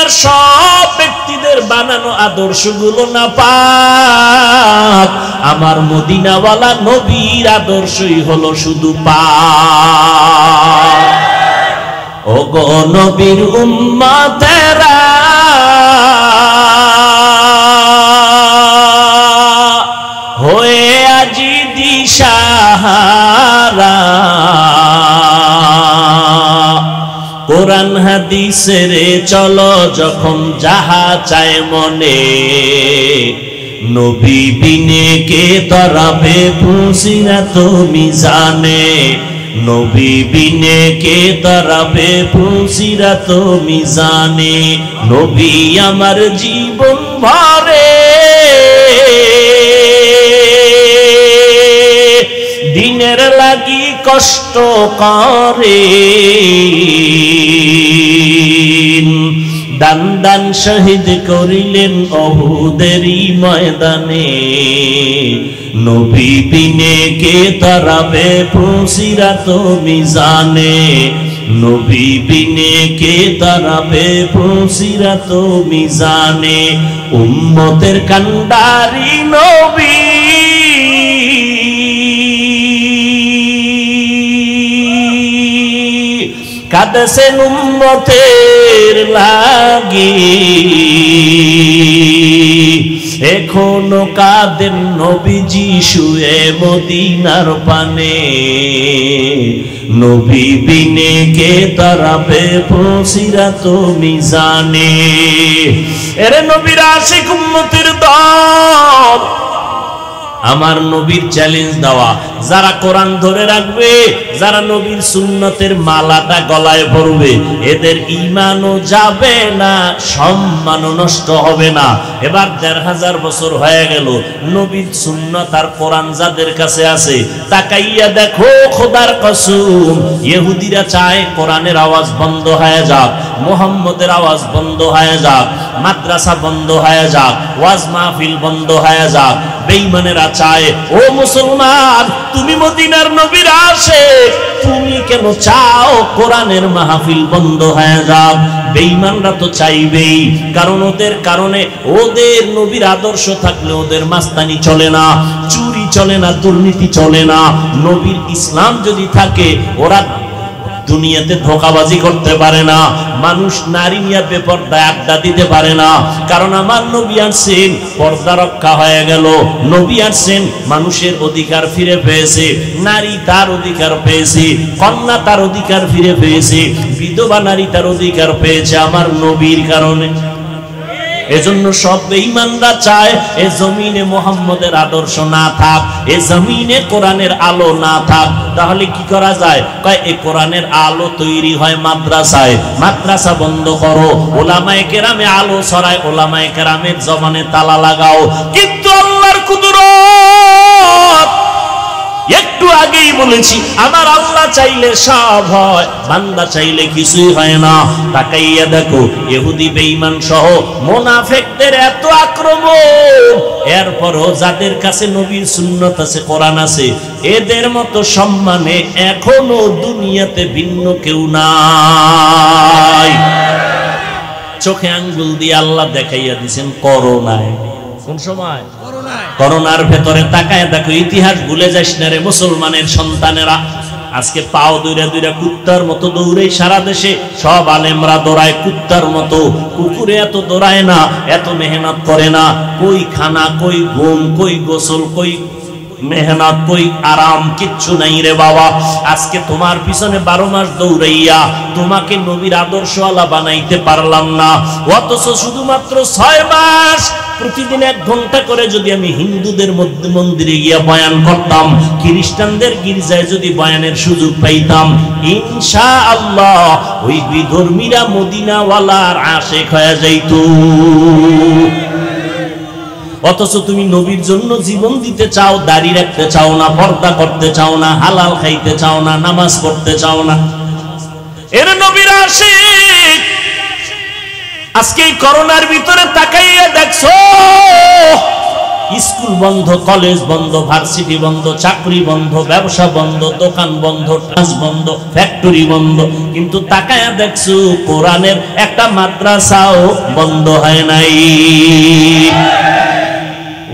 দুনিয়ার সব ব্যক্তিদের বানানো আদর্শগুলো না পাক, আমার মদিনাওয়ালা নবীর আদর্শই হলো শুধু পাক। ও গো নবীর উম্মতেরা, হয়ে আজি দিশাহারা, কোরআন হাদিসের চলো যখন যাহা চায় মনে, নবী বিনে কে তরাবে পুসিরাত মিজানে, নবী বিনে কে তরাবে পুসিরাত মিজানে। নবী আমার জীবন ভরে দিনের লাগি কষ্ট করে, দান দান শহীদ করিলেন অহুদেরই ময়দানে, নবী বিনে কে তরাবে পুসিরাত মিজানে, নবী বিনে কে তরাবে পুসিরাত মিজানে। উম্মতের কান্ডারি নবী, কাঁদেছেন উম্মতের লাগি, এখনো কাঁদেন নবীজি শুয়ে মদিনার পানে, নবী বিনে কে তরাবে পুসিরাত মিজানে। এরে নবীর আশিক উম্মতের দল, আমার নবীর চ্যালেঞ্জ দেওয়া, যারা কোরআন ধরে রাখবে, যারা নবীর সুন্নতের মালাটা গলায় পরবে, এদের ঈমানও যাবে না, সম্মানও নষ্ট হবে না। এবার ১৫০০ বছর হয়ে গেল, নবীর সুন্নত আর কোরআন যাদের কাছে আছে, তাকাইয়া দেখো খোদার কসম, ইহুদিরা চায় কোরআনের আওয়াজ বন্ধ হয়ে যাক, মুহাম্মদের আওয়াজ বন্ধ হয়ে যাক, মাদ্রাসা বন্ধ হয়ে যাক, ওয়াজ মাহফিল বন্ধ হয়ে যাক। বেঈমানেরা চায়, ও মুসলমান, তুমি মদিনার নবীর আশিক, তুমি কেন চাও কোরআনের মাহফিল বন্ধ হয়ে যাক? বেঈমানরা তো চাইবেই, কারণ ওদের কারণে, ওদের নবীর আদর্শ থাকলে ওদের মাস্তানি চলে না, চুরি চলে না, দুর্নীতি চলে না। নবীর ইসলাম যদি থাকে, ওরা দুনিয়াতে ধোঁকাবাজি করতে পারে না, মানুষ নারী নিয়ে বেপরদায় আড্ডা দিতে পারে না, কারণ আমার নবী আসছেন, পর্দা রক্ষা হয়ে গেল। নবী আসছেন, মানুষের অধিকার ফিরে পেয়েছে, নারী তার অধিকার পেয়েছে, কন্যা তার অধিকার ফিরে পেয়েছে, বিধবা নারী তার অধিকার পেয়েছে আমার নবীর কারণে। এজন্য সব বেঈমানরা চায় এ জমিনে মুহাম্মদের আদর্শ না থাক, এ জমিনে কোরআনের আলো না থাক। তাহলে কি করা যায়? কয় এই কোরআনের আলো তৈরি হয় মাদ্রাসায়, মাদ্রাসা বন্ধ করো, ওলামায়ে কেরামে আলো ছড়ায়, ওলামায়ে কেরামের জবানে তালা লাগাও। কিন্তু আল্লাহর কুদরত, একটু আগেই বলেছি, আমার আল্লাহ চাইলে সব হয়, বান্দা চাইলে কিছুই হয় না। তাকাইয়া দেখো, ইহুদি বেঈমান সহ মুনাফিকদের এত আক্রমণ, এরপরও যাদের কাছে নবীর সুন্নাত আছে, কোরআন আছে, এদের মতো সম্মানে এখনো দুনিয়াতে ভিন্ন কেউ নাই। চোখে আঙ্গুল দিয়ে আল্লাহ দেখাইয়া দিয়েছেন করোনায়। কোন সময়? করোনার ভেতরে তাকায় দেখো, ইতিহাস ভুলে যাস না রে মুসলমানের সন্তানেরা। আজকে পাও দৌড়া দৌড়া কুত্তার মতো দৌড়ে সারা দেশে, সব আলেমরা দৌড়ায় কুত্তার মতো, কুকুরে এত দৌড়ায় না, এত মেহনত করে না। কই খানা, কই ঘুম, কই গোসল, কই মেহনত, কই আরাম, কিচ্ছু নাই রে বাবা। আজকে তোমার পিছনে ১২ মাস দৌড়াইয়া তোমাকে নবীর আদর্শওয়ালা বানাইতে পারলাম না, অথচ শুধুমাত্র ৬ মাস প্রতিদিন ১ ঘন্টা করে যদি আমি হিন্দুদের মধ্যে মন্দিরে গিয়া বয়ান করতাম, খ্রিস্টানদের গির্জায় যদি বয়ানের সুযোগ পাইতাম, ইনশাআল্লাহ ওই বিধর্মীরা মদিনাওয়ালার আশিক হয়ে যাইত। অথচ তুমি নবীর জন্য জীবন দিতে চাও, দাড়ি রাখতে চাও না, পর্দা করতে চাও না, হালাল খাইতে চাও না, নামাজ পড়তে চাও না। এর নবীর আশিক আজকে এই করোনার ভিতরে তাকাইয়া দেখছো, স্কুল বন্ধ, কলেজ বন্ধ, ভার্সিটি বন্ধ, চাকরি বন্ধ, ব্যবসা বন্ধ, দোকান বন্ধ, ট্রান্স বন্ধ, ফ্যাক্টরি বন্ধ, কিন্তু তাকায়া দেখছো কোরআনের একটা মাদ্রাসাও বন্ধ হয় নাই।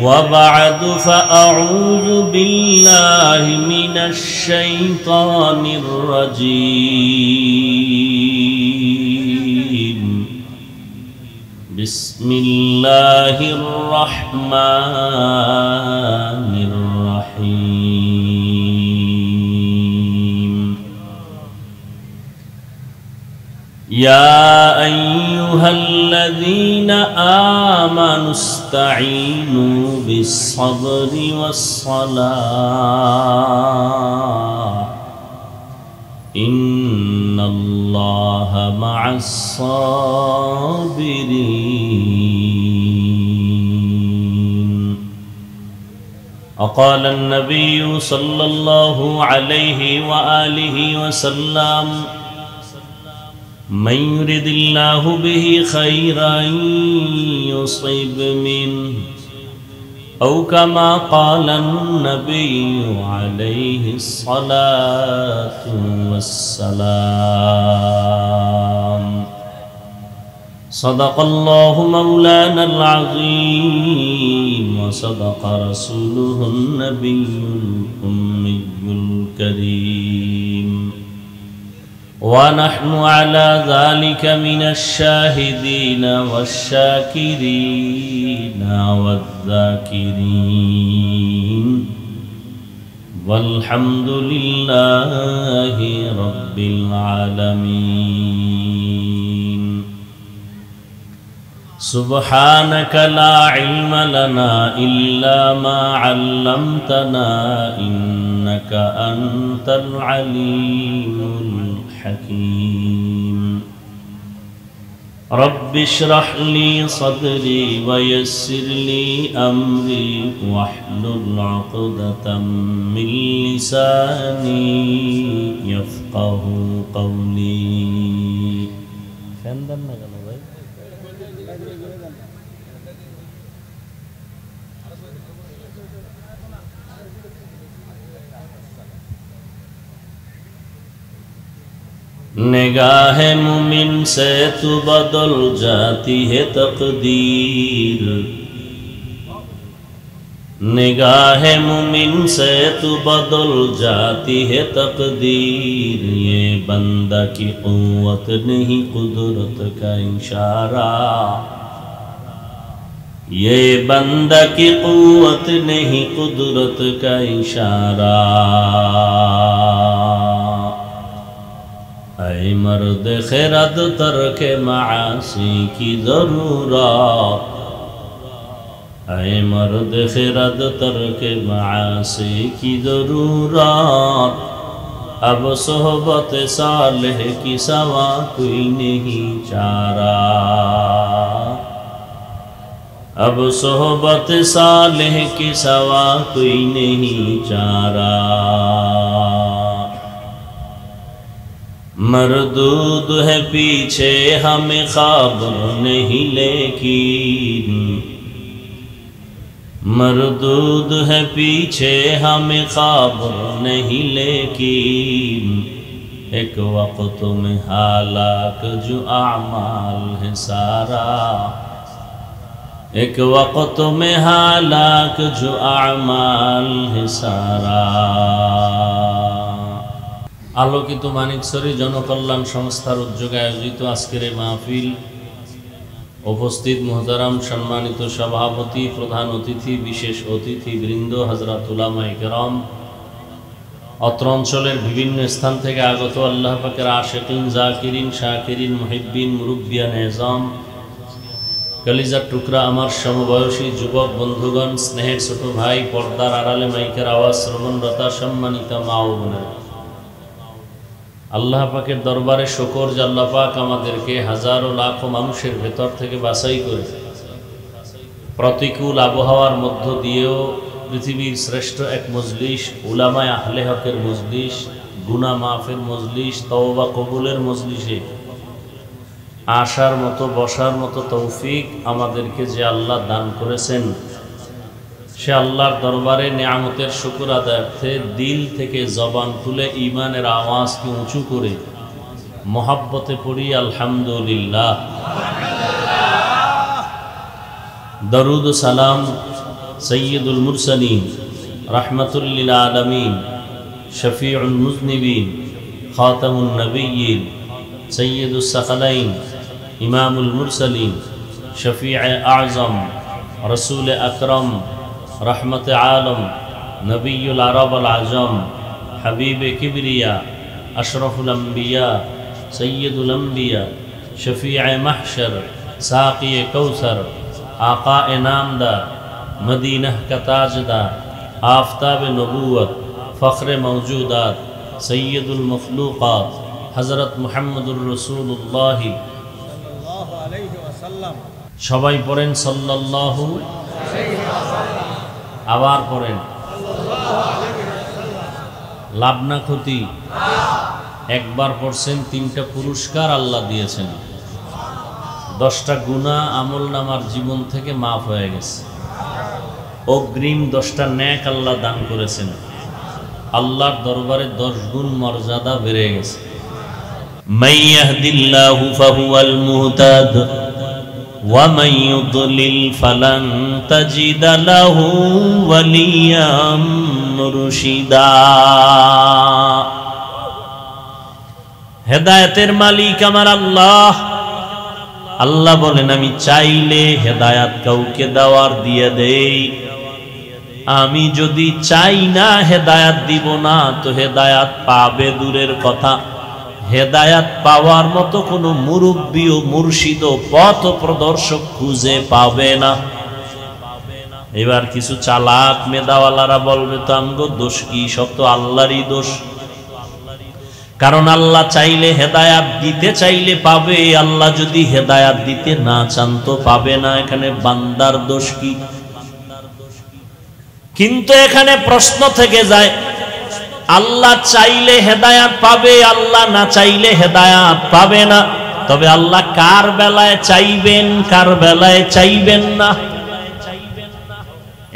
وبعد فأعوذ بالله من الشيطان الرجيم بسم الله الرحمن الرحيم يا أيها الذين آمنوا استعينوا بالصبر والصلاة إن الله مع الصابرين وقال النبي صلى الله عليه وآله وسلم من يرد الله به خيرا يصيب منه أو كما قال النبي عليه الصلاة والسلام صدق الله مولانا العظيم وصدق رسوله النبي الأمي الكريم ونحن على ذلك من الشاهدين والشاكرين والذاكرين والحمد لله رب العالمين سبحانك لا علم لنا إلا ما علمتنا إنك أنت العليم الحكيم رب اشرح لي صدري ويسر لي أمري واحلل عقدة من لساني يفقه قولي निगाह मुमिन से तू बदल जाती है तकदीर निगाह मुमिन से तू बदल जाती है तकदीर ये बंदा की कुव्वत नहीं कुदरत का इशारा ये बंदा की कुव्वत नहीं कुदरत का इशारा ऐ मर्द खिरद तरके मासी की ज़रूरत ऐ मर्द खिरद तरके मासी की ज़रूरत अब सोहबत सालेह की सवा कोई नहीं चारा अब सोहबत सालेह की सवा कोई नहीं चारा मरदूद है पीछे हमें खबर नहीं लेकिन मरदूद है पीछे हमें खबर नहीं लेकिन एक वक्त में हालाक जो आमाल है सारा एक वक्त में हालाक जो आमाल है सारा আলোকিত মানিকছড়ি জনকল্যাণ সংস্থার উদ্যোগে আয়োজিত আজকের এই মাহফিল উপস্থিত মুহতারাম সম্মানিত সভাপতি প্রধান অতিথি বিশেষ অতিথি বৃন্দ হযরত উলামায়ে কেরাম অত্র অঞ্চলের বিভিন্ন স্থান থেকে আগত আল্লাহ পাকের আশিকিন জাকিরিন শাকিরিন মুহিব্বিন মুরব্বিয়ান এজাম কলিজার টুকরা আমার সমবয়সী যুবক বন্ধুগণ স্নেহের ছোট ভাই পর্দার আড়ালে মাইকের আওয়াজ শ্রবণরতা সম্মানিত মা ও বোনেরা আল্লাহ পাকের দরবারে শুকর যে আল্লাহ পাক আমাদেরকে হাজারো লাখো মানুষের ভেতর থেকে বাছাই করে প্রতিকূল আবহাওয়ার মধ্য দিয়েও পৃথিবীর শ্রেষ্ঠ এক মজলিস উলামায়ে আহলে হকের মজলিস গুনাহ মাফের মজলিস তওবা কবুলের মজলিসে আসার মতো বসার মতো তৌফিক আমাদেরকে যে আল্লাহ দান করেছেন সে আল্লাহর দরবারে নিয়ামতের শুকর আদায়ার্থে দিল থেকে জবান খুলে ঈমানের আওয়াজকে উঁচু করে মোহাব্বতে পড়ি আলহামদুলিল্লাহ। দরুদ ও সালাম সৈয়দুল মুরসালিন রাহমাতুল লিল আলামিন শফিউল মুজনিবিন খাতামুন নবিয়্যিন সৈয়দুস সাকালাইন ইমামুল মুরসালিন শফিউ আযম রসুল আকরম রহমত আলম নবিয়ুল আরব আল আজম হাবিব কিবরিয়া আশরফুল আম্বিয়া সৈয়দুল আম্বিয়া শফিউ মাহশর সাকি কৌসর आका नामदार मदीना का ताजदार आफ्ताब नबूवत फ़ख्र मौजूदात सैयदुल मखलूक़ात हज़रत मुहम्मदुर रसूलुल्लाह सल्लल्लाहु अलैहि वसल्लम। सबाई पढ़ें सल्लल्लाहु आबार पढ़ें लाभ ना क्षति एक बार पढ़ছেন तीनटा पुरस्कार আল্লাহ দিয়েছেন 10টা গুনাহ আমল নামার জীবন থেকে মাফ হয়ে গেছে অগ্রিম 10টা নেক আল্লাহ দান করেছেন আল্লাহর দরবারে 10 গুণ মর্যাদা বেড়ে গেছে মান ইয়াহদিল্লাহু ফাহুয়াল মুহতাদ ওয়া মান ইউদ্লিল ফালান তাজিদ লাহু ওয়ালিয়াম মুরশিদা। হেদায়েতের মালিক আমার আল্লাহ। আল্লাহ বলেন আমি চাইলে হেদায়াত কাউকে দেওয়ার দিয়ে দেই, আমি যদি চাই না হেদায়াত দিব না তো হেদায়াত পাবে দূরের কথা, হেদায়াত পাওয়ার মতো কোনো মুরব্বী ও মুর্শিদ ও পথ প্রদর্শক খুঁজে পাবে না। এবার কিছু চালাক মেধাওয়ালারা বলবে তো আমগো দোষ কি, সব তো আল্লাহরই দোষ। কারণ আল্লাহ চাইলে হেদায়াত দিতে চাইলে পাবে, আল্লাহ যদি হেদায়াত দিতে না চান তো পাবে না। এখানে বান্দার দোষ কি? কিন্তু এখানে প্রশ্ন থেকে যায় আল্লাহ চাইলে হেদায়াত পাবে, আল্লাহ না চাইলে হেদায়াত পাবে না। তবে আল্লাহ কার বেলায় চাইবেন, কার বেলায় চাইবেন না,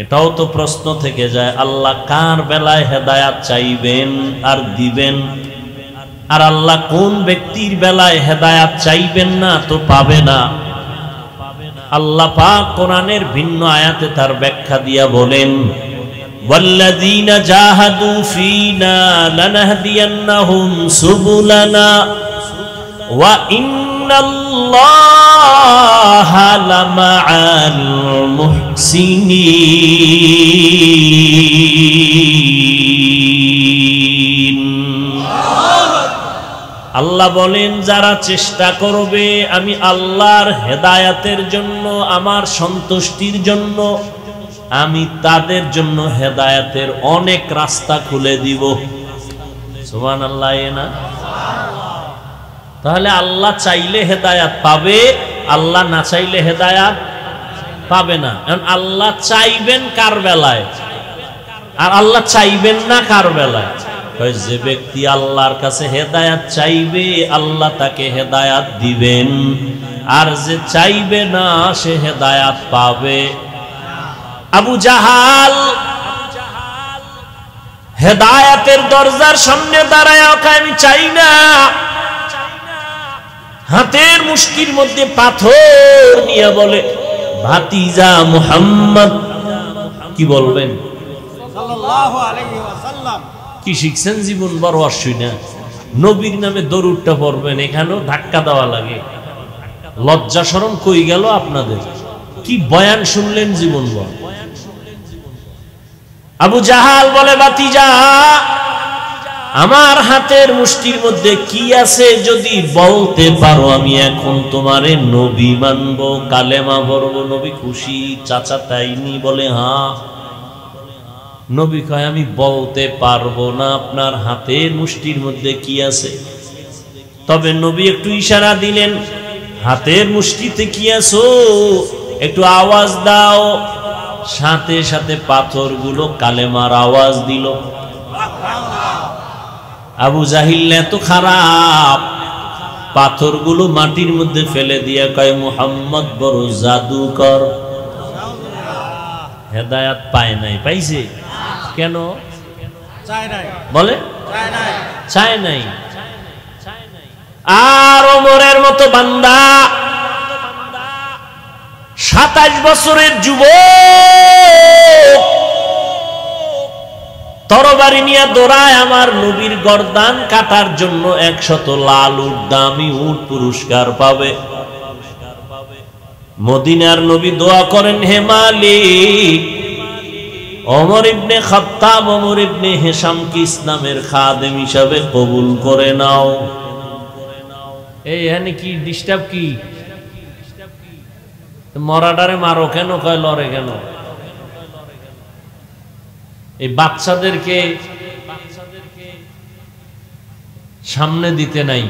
এটাও তো প্রশ্ন থেকে যায়। আল্লাহ কার বেলায় হেদায়াত চাইবেন আর দিবেন, আর আল্লাহ কোন ব্যক্তির বেলায় হেদায়াত চাইবেন না তো পাবে না। আল্লাহ পাক কোরআনের ভিন্ন আয়াতে তার ব্যাখ্যা দিয়া বলেন ওয়াল্লাযীনা জাহাদু ফীনা লানাহদিয়ান্নাহুম সুবুলানা ওয়া ইন্নাল্লাহা লামাআল মুহসিনিন। আল্লাহ বলেন যারা চেষ্টা করবে আমি আল্লাহর হেদায়াতের জন্য, আমার সন্তুষ্টির জন্য, আমি তাদের জন্য হেদায়াতের অনেক রাস্তা খুলে দিব। সুবহানাল্লাহ না? তাহলে আল্লাহ চাইলে হেদায়াত পাবে, আল্লাহ না চাইলে হেদায়াত পাবে না। কারণ আল্লাহ চাইবেন কার বেলায় আর আল্লাহ চাইবেন না কার বেলায়? যে ব্যক্তি আল্লাহর কাছে হেদায়াত চাইবে আল্লাহ তাকে হেদায়াত দিবেন, আর যে চাইবে না সে হেদায়াত পাবে। আবু জাহাল হেদায়াতের দরজার সামনে দাঁড়ায় আমি চাই না, হাতের মুষ্টির মধ্যে পাথর নিয়ে বলে ভাতিজা মুহাম্মদ। কি বলবেন? সাল্লাল্লাহু আলাইহি ওয়াসাল্লাম। কি শিখছেন জীবন বড় আসুই না, নবীর নামে দরুদটা পড়বেন, এখানেও ধাক্কা দেওয়া লাগে। লজ্জা শরম কই গেল আপনাদের? কি বয়ান শুনলেন জীবন বড়। আবু জাহাল বলে ভাতিজা আমার হাতের মুষ্টির মধ্যে কি আছে যদি বলতে পারো আমি এখন তোমারে নবী মানবো, কালেমা পড়বো। নবী খুশি। চাচা তাইনি? বলে হ্যাঁ। নবী কয় আমি বলতে পারবো না আপনার হাতের মুষ্টির মধ্যে কি আছে। তবে নবী একটু ইশারা দিলেন হাতের মুষ্টিতে কি আছো একটু আওয়াজ দাও। সাথে সাথে পাথরগুলো কালেমার আওয়াজ দিল। আবু জাহিল এত খারাপ, পাথরগুলো মাটির মধ্যে ফেলে দিয়া কয় মুহাম্মদ বড় জাদুকর। হেদায়াত পায় নাই, পাইছে? কেন? চায় নাই, বলে চায় নাই, চায় নাই। আর ওমরের মতো বান্দা 27 বছরের যুবক তরবারি নিয়ে দৌড়ায় আমার নবীর গর্দান কাটার জন্য 100 লাল উট, দামি উট পুরস্কার পাবে। মদিনার নবী দোয়া করেন, হে মালিক, ওমর ইবনে খাত্তাব, ওমর ইবনে হিশাম কি ইসলামের খাদেম হিসাবে কবুল করে নাও। এই এখানে কি ডিস্টার্ব? কি মরাডারে মারো কেন? কয় লড়ে কেন? এই বাচ্চাদেরকে সামনে দিতে নাই,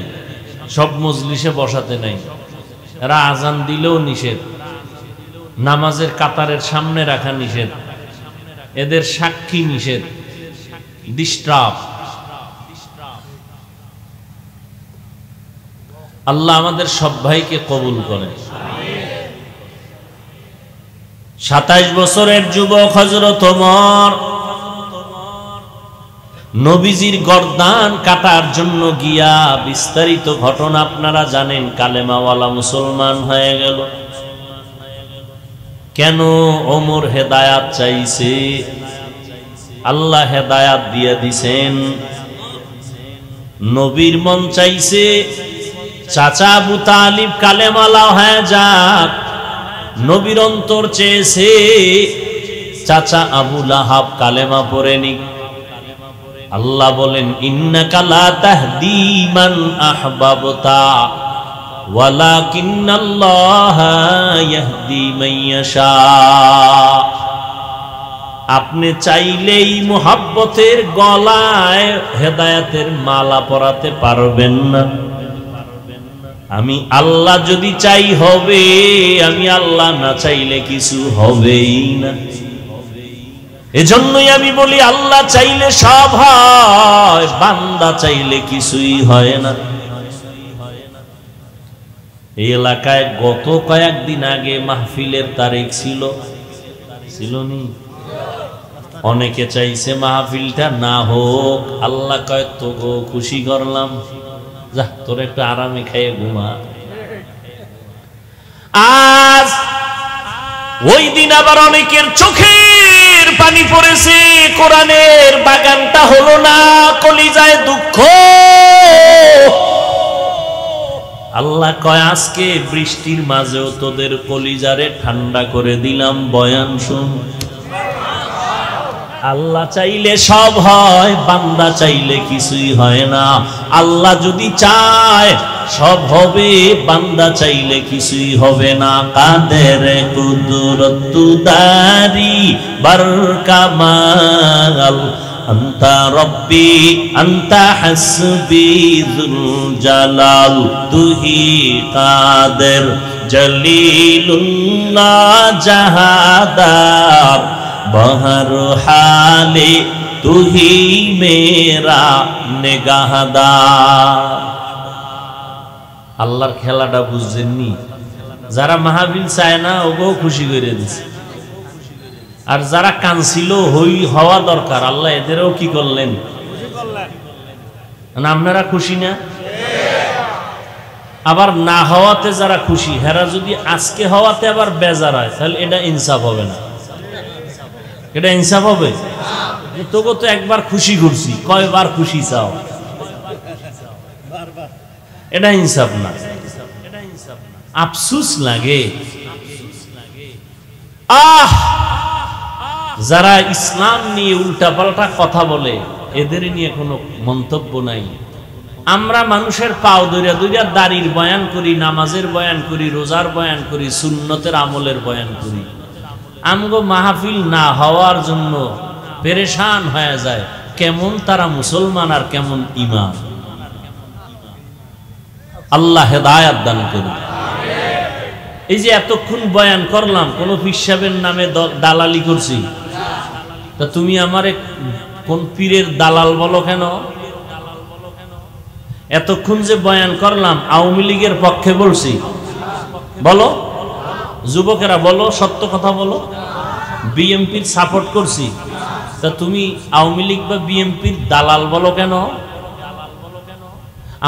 সব মজলিসে বসাতে নাই। এরা আজান দিলেও নিষেধ, নামাজের কাতারের সামনে রাখা নিষেধ, এদের সাক্ষী নিষেধ, ডিস্টার্ব। আল্লাহ আমাদের সব ভাইকে কবুল করেন। 27 বছরের যুবক হযরত ওমর নবীজির গর্দান কাটার জন্য গিয়া, বিস্তারিত ঘটনা আপনারা জানেন, কালেমাওয়ালা মুসলমান হয়ে গেল। কেন? ওমর হেদায়াত চাইছে, আল্লাহ হেদায়াত দিয়ে দিছেন। নবীর মন চাইছে চাচা আবু তালিব কালেমাওয়ালা হয়ে যাক, নবীর অন্তর চেয়েছে চাচা আবু লাহাব কালেমা পড়ে নিক। আল্লাহ বলেন, ইন্নাকা লা তাহদি মান আহবাবতা ওয়ালাকিন্নাল্লাহা ইয়াহদি মান ইয়াশা। আপনি চাইলেই মুহাব্বতের গলায় হেদায়েতের মালা পরাতে পারবেন না। আমি আল্লাহ যদি চাই হবে, আমি আল্লাহ না চাইলে কিছু হবেই না। এজন্যই আমি বলি, আল্লাহ চাইলে সব হয়, বান্দা চাইলে কিছুই হয় না। এই এলাকায় গত কয়েকদিন আগে মাহফিলের তারিখ ছিল, নি? অনেকে চাইছে মাহফিলটা না হোক। আল্লাহ কয়, তো গো খুশি করলাম, যা তোর একটু আরামে খাইয়ে ঘুমা। আজ ওই দিন আবার অনেকের চোখের পানি পড়েছে, কোরআনের বাগানটা হলো না, কলিজায় দুঃখ। আল্লাহ কয়, আজকে বৃষ্টির মাঝেও তোদের কলিজারে ঠান্ডা করে দিলাম, বয়ান শুন। আল্লাহ চাইলে সব হয়, বান্দা চাইলে কিছুই হয় না। আল্লাহ যদি চায় সব হবে, বান্দা চাইলে কিছুই হবে না। কাদের কুদরত দারি বরকামাল, আন্তা রব্বি আন্তা হাসবি যুল জালাল, তুহি কাদের জলিলুল্লাহ জাহাদার, বহর হালে তুহি মেরা নেগাহদার। আল্লাহর খেলাটা বুঝছেননি? যারা মাহফিল চায় না ওকেও খুশি করে দিচ্ছে, আর যারা কাঁদছিল হওয়া দরকার, আল্লাহ এদেরও কি করলেন? আপনারা খুশি না? আবার না হওয়াতে যারা খুশি, হেরা যদি আজকে হওয়াতে আবার বেজার হয়, তাহলে এটা ইনসাফ হবে না। এটা ইনসাফ হবে? তোকে তো একবার খুশি করছি, কয়বার খুশি চাও? এটা ইনসাফ না। আফসুস লাগে। যারা ইসলাম নিয়ে উল্টাপাল্টা কথা বলে, এদের নিয়ে কোনো মন্তব্য নাই। আমরা মানুষের পাও দইরা দইরা দাড়ির বয়ান করি, নামাজের বয়ান করি, রোজার বয়ান করি, সুন্নতের আমলের বয়ান করি। আমগো মাহফিল না হওয়ার জন্য পেরেশান হয়ে যায়। কেমন তারা মুসলমান আর কেমন ঈমান। আল্লাহ হেদায়েত দান করুন। এই যে এতক্ষণ বয়ান করলাম, কোন পীর সাহেবের নামে দালালি করছি? তা তুমি আমারে কোন পীরের দালাল বলো কেন? এতক্ষণ যে বয়ান করলাম আওয়ামী লীগের পক্ষে বলছি? বলো, যুবকেরা বলো, সত্য কথা বলো। বিএমপির সাপোর্ট করছি, তা তুমি আওয়ামী লীগ বা বিএমপির দালাল বলো কেন?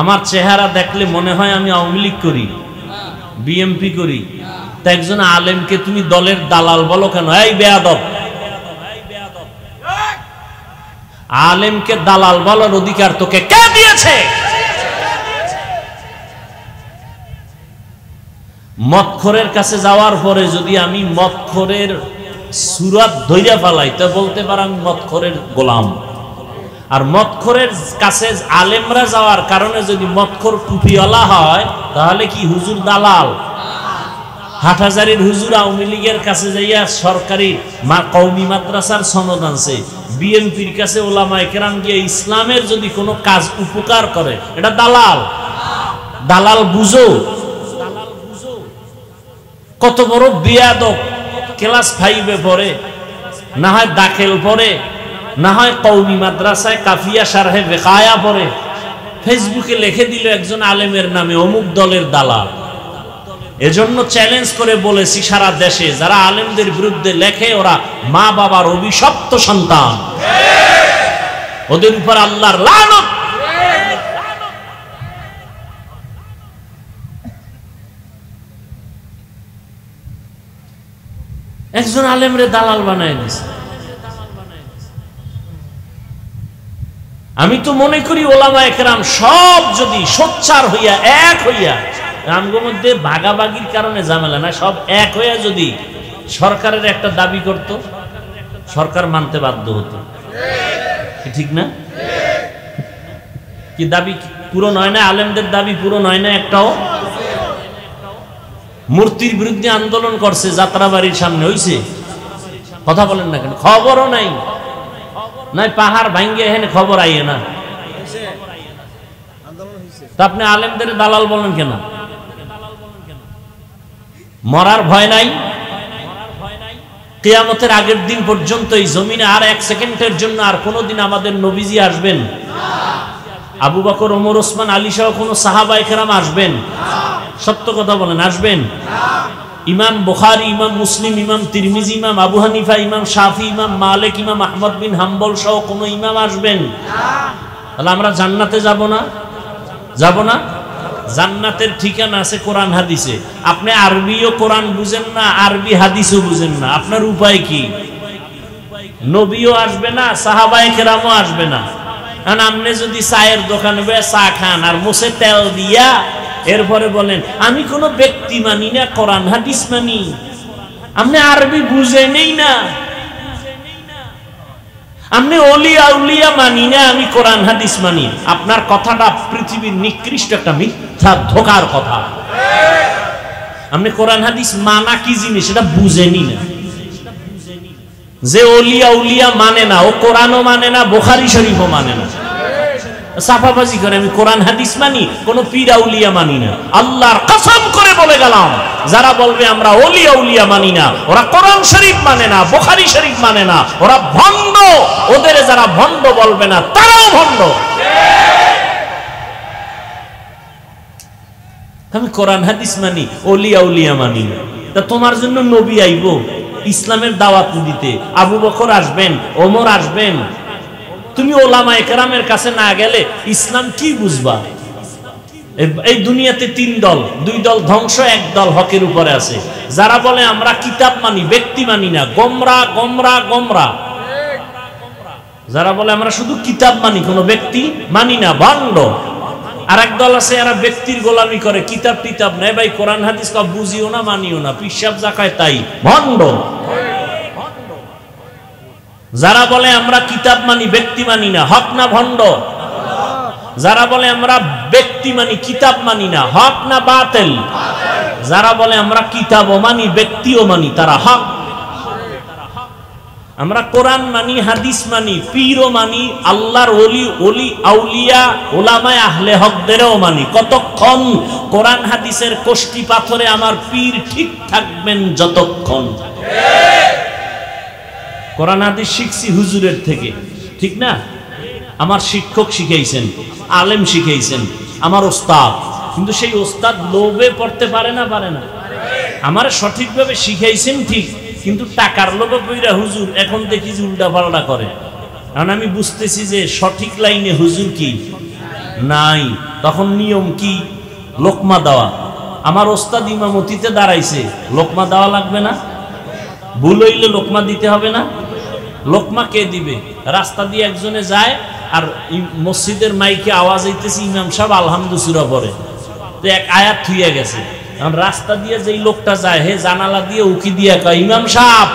আমার চেহারা দেখলে মনে হয় আমি আওয়ামী লীগ করি, বিএমপি করি, তা একজন আলেমকে তুমি দলের দালাল বলো কেন? এই বেয়াদব! আলেমকে দালাল বলার অধিকার তোকে কে দিয়েছে? মদখোরের কাছে যাওয়ার পরে যদি আমি মদখোরের সুরাত ধইরা ফেলাই তা বলতে পার আমি মদখোরের গোলাম। আর মদখোরের কাছে আলেমরা যাওয়ার কারণে যদি মদখোর টুপিওয়ালা হয় তাহলে কি হুজুর দালাল? হাটহাজারীর হুজুর আওয়ামী লীগের কাছে যাইয়া সরকারি কওমি মাদ্রাসার সনদ আনছে, বিএনপির কাছে ওলামায়ে কেরাম গিয়ে ইসলামের যদি কোনো কাজ উপকার করে, এটা দালাল। দালাল বুঝো? কত বড় বেয়াদব! ক্লাস 5-এ পড়ে, না হয় দাখিল পড়ে, না হয় কওমি মাদ্রাসায় কাফিয়া শারহে বেকায়া পড়ে, ফেসবুকে লিখে দিল একজন আলেমের নামে অমুক দলের দালাল। এজন্য চ্যালেঞ্জ করে বলেছি সারা দেশে যারা আলেমদের বিরুদ্ধে লেখে ওরা মা বাবার অভিশপ্ত সন্তান, ওদের উপর আল্লাহর লানত। একজন আলেমরে দালাল বানায় দিছে। আমি তো মনে করি ওলামায়ে কেরাম সব যদি সোচ্চার হইয়া এক হইয়া, আমগোর মধ্যে ভাগাভাগির কারণে ঝামেলা না, সব এক হইয়া যদি সরকারের একটা দাবি করত, সরকার মানতে বাধ্য হতো। ঠিক না? কি দাবি পূরণ হয় না? আলেমদের দাবি পূরণ হয় না একটাও? মূর্তির বিরুদ্ধে আন্দোলন করছে যাত্রাবাড়ির সামনে, হইছে? কথা বলেন না কেন? খবরও নাই, নাই পাহাড় ভাঙ্গে এখানে খবর আইয়ে না, তা আপনি আলেমদের দালাল বলেন কেন? মরার ভয় নাই? কিয়ামতের আগের দিন পর্যন্ত এই জমিনে আর 1 সেকেন্ডের জন্য আর কোনোদিন আমাদের নবীজি আসবেন? আবু বকর, ওমর, ওসমান, আলী সহ কোন সাহাবায়ে কেরাম আসবেন? সত্য কথা বলেন, আসবেন? ইমাম বুখারী, ইমাম মুসলিম, ইমাম তিরমিজি, ইমাম আবু হানিফা, ইমাম শাফি, ইমাম মালিক, ইমাম আহমদ বিন হাম্বল সহ কোন ইমাম আসবেন? তাহলে আমরা জান্নাতে যাব না? যাব না? জান্নাতের ঠিকানা আছে কোরআন হাদিসে। আপনি আরবিও কোরআন বুঝেন না, আরবি হাদিসও বুঝেন না, আপনার উপায় কি? নবীও আসবে না, সাহাবায়ে কেরামও আসবে না। কারণ আপনি যদি চায়ের দোকানে বসে চা খান আর মুছে তেল দিয়া এরপরে বলেন আমি কোন ব্যক্তি মানি না, কোরআন হাদিস মানি, আপনি আরবি বুঝেনই না। আপনি ওলিয়া উলিয়া মানি না, আমি কোরআন হাদিস মানি, আপনার কথাটা পৃথিবীর নিকৃষ্ট একটা মিথ্যা ধোঁকার কথা। আপনি কোরআন হাদিস মানা কি জিনিস সেটা বুঝেনি না। যে ওলিয়া উলিয়া মানে না, ও কোরআনও মানে না, বুখারী শরীফও মানে না, সাফাবাজি করে আমি কোরআন হাদিস মানি, কোন পীর আউলিয়া মানি না। আল্লাহর কসম করে বলে গেলাম, যারা বলবে আমরা ওলিয়া উলিয়া মানি না, ওরা কোরআন শরীফ মানে না, বুখারী শরীফ মানে না, ওরা ভণ্ড। ওদের যারা ভণ্ড বলবে না তারাও ভণ্ড। আমি কোরআন হাদিস মানি, ওলিয়া উলিয়া মানি না। তা তোমার জন্য নবী আইব ইসলামের দাওয়াত দিতে, আবু বকর আসবেন, ওমর আসবেন, তুমি ওলামায়ে কেরামের কাছে না গেলে ইসলাম কি বুঝবা? এই দুনিয়াতে 3 দল, 2 দল ধ্বংস, 1 দল হকের উপরে আছে। যারা বলে আমরা কিতাব মানি, ব্যক্তি মানি না, গোমরা গোমরা গোমরা। যারা বলে আমরা শুধু কিতাব মানি, কোনো ব্যক্তি মানি না, ভণ্ড। আর এক দল আছে এরা ব্যক্তির গোলামি করে, কিতাব টিতাব নেই, ভাই কোরআন হাদিস কা বুঝিও না, মানিও না, পিশাব জাকায় তাই, ভণ্ড। যারা বলে আমরা কিতাব মানি, ব্যক্তি মানি না, হক না ভণ্ড? যারা বলে আমরা ব্যক্তি মানি, কিতাব মানি না, হক না বাতিল? যারা বলে আমরা কিতাবও মানি, ব্যক্তিও মানি, তারা হক। আমরা কোরআন মানি, হাদিস মানি, পীরও মানি, আল্লাহর ওলি ওলি আউলিয়া ওলামায়ে আহলে হকদেরও মানি। কতক্ষণ? কোরআন হাদিসের কষ্টি পাথরে আমার পীর ঠিক থাকবেন যতক্ষণ। কোরআন হাদিস শিখছি হুজুরের থেকে, ঠিক না? আমার শিক্ষক শিখাইছেন, আলেম শিখাইছেন, আমার ওস্তাদ। কিন্তু সেই ওস্তাদ লোভে পড়তে পারে না, পারে না। আমার সঠিকভাবে শিখাইছেন ঠিক, কিন্তু টাকার লোভে পইরা হুজুর এখন দেখি যে উল্টা পাল্টা করে। কারণ আমি বুঝতেছি যে সঠিক লাইনে হুজুর কি নাই। তখন নিয়ম কি? লোকমা দেওয়া। আমার ওস্তাদ ইমামতিতে দাঁড়াইছে, লোকমা দেওয়া লাগবে না? ভুল হইলে লোকমা দিতে হবে না? লোকমা কে দিবে? রাস্তা দিয়ে একজনে যায় আর মসজিদের মাইকে আওয়াজ হইতেছে ইমাম সাহেব আলহামদুলিল্লাহ সূরা পড়ে, তো এক আয়াত থুইয়া গেছে। কারণ রাস্তা দিয়ে যেই লোকটা যায় হে জানালা দিয়ে উকি দিয়া কয় ইমাম সাহেব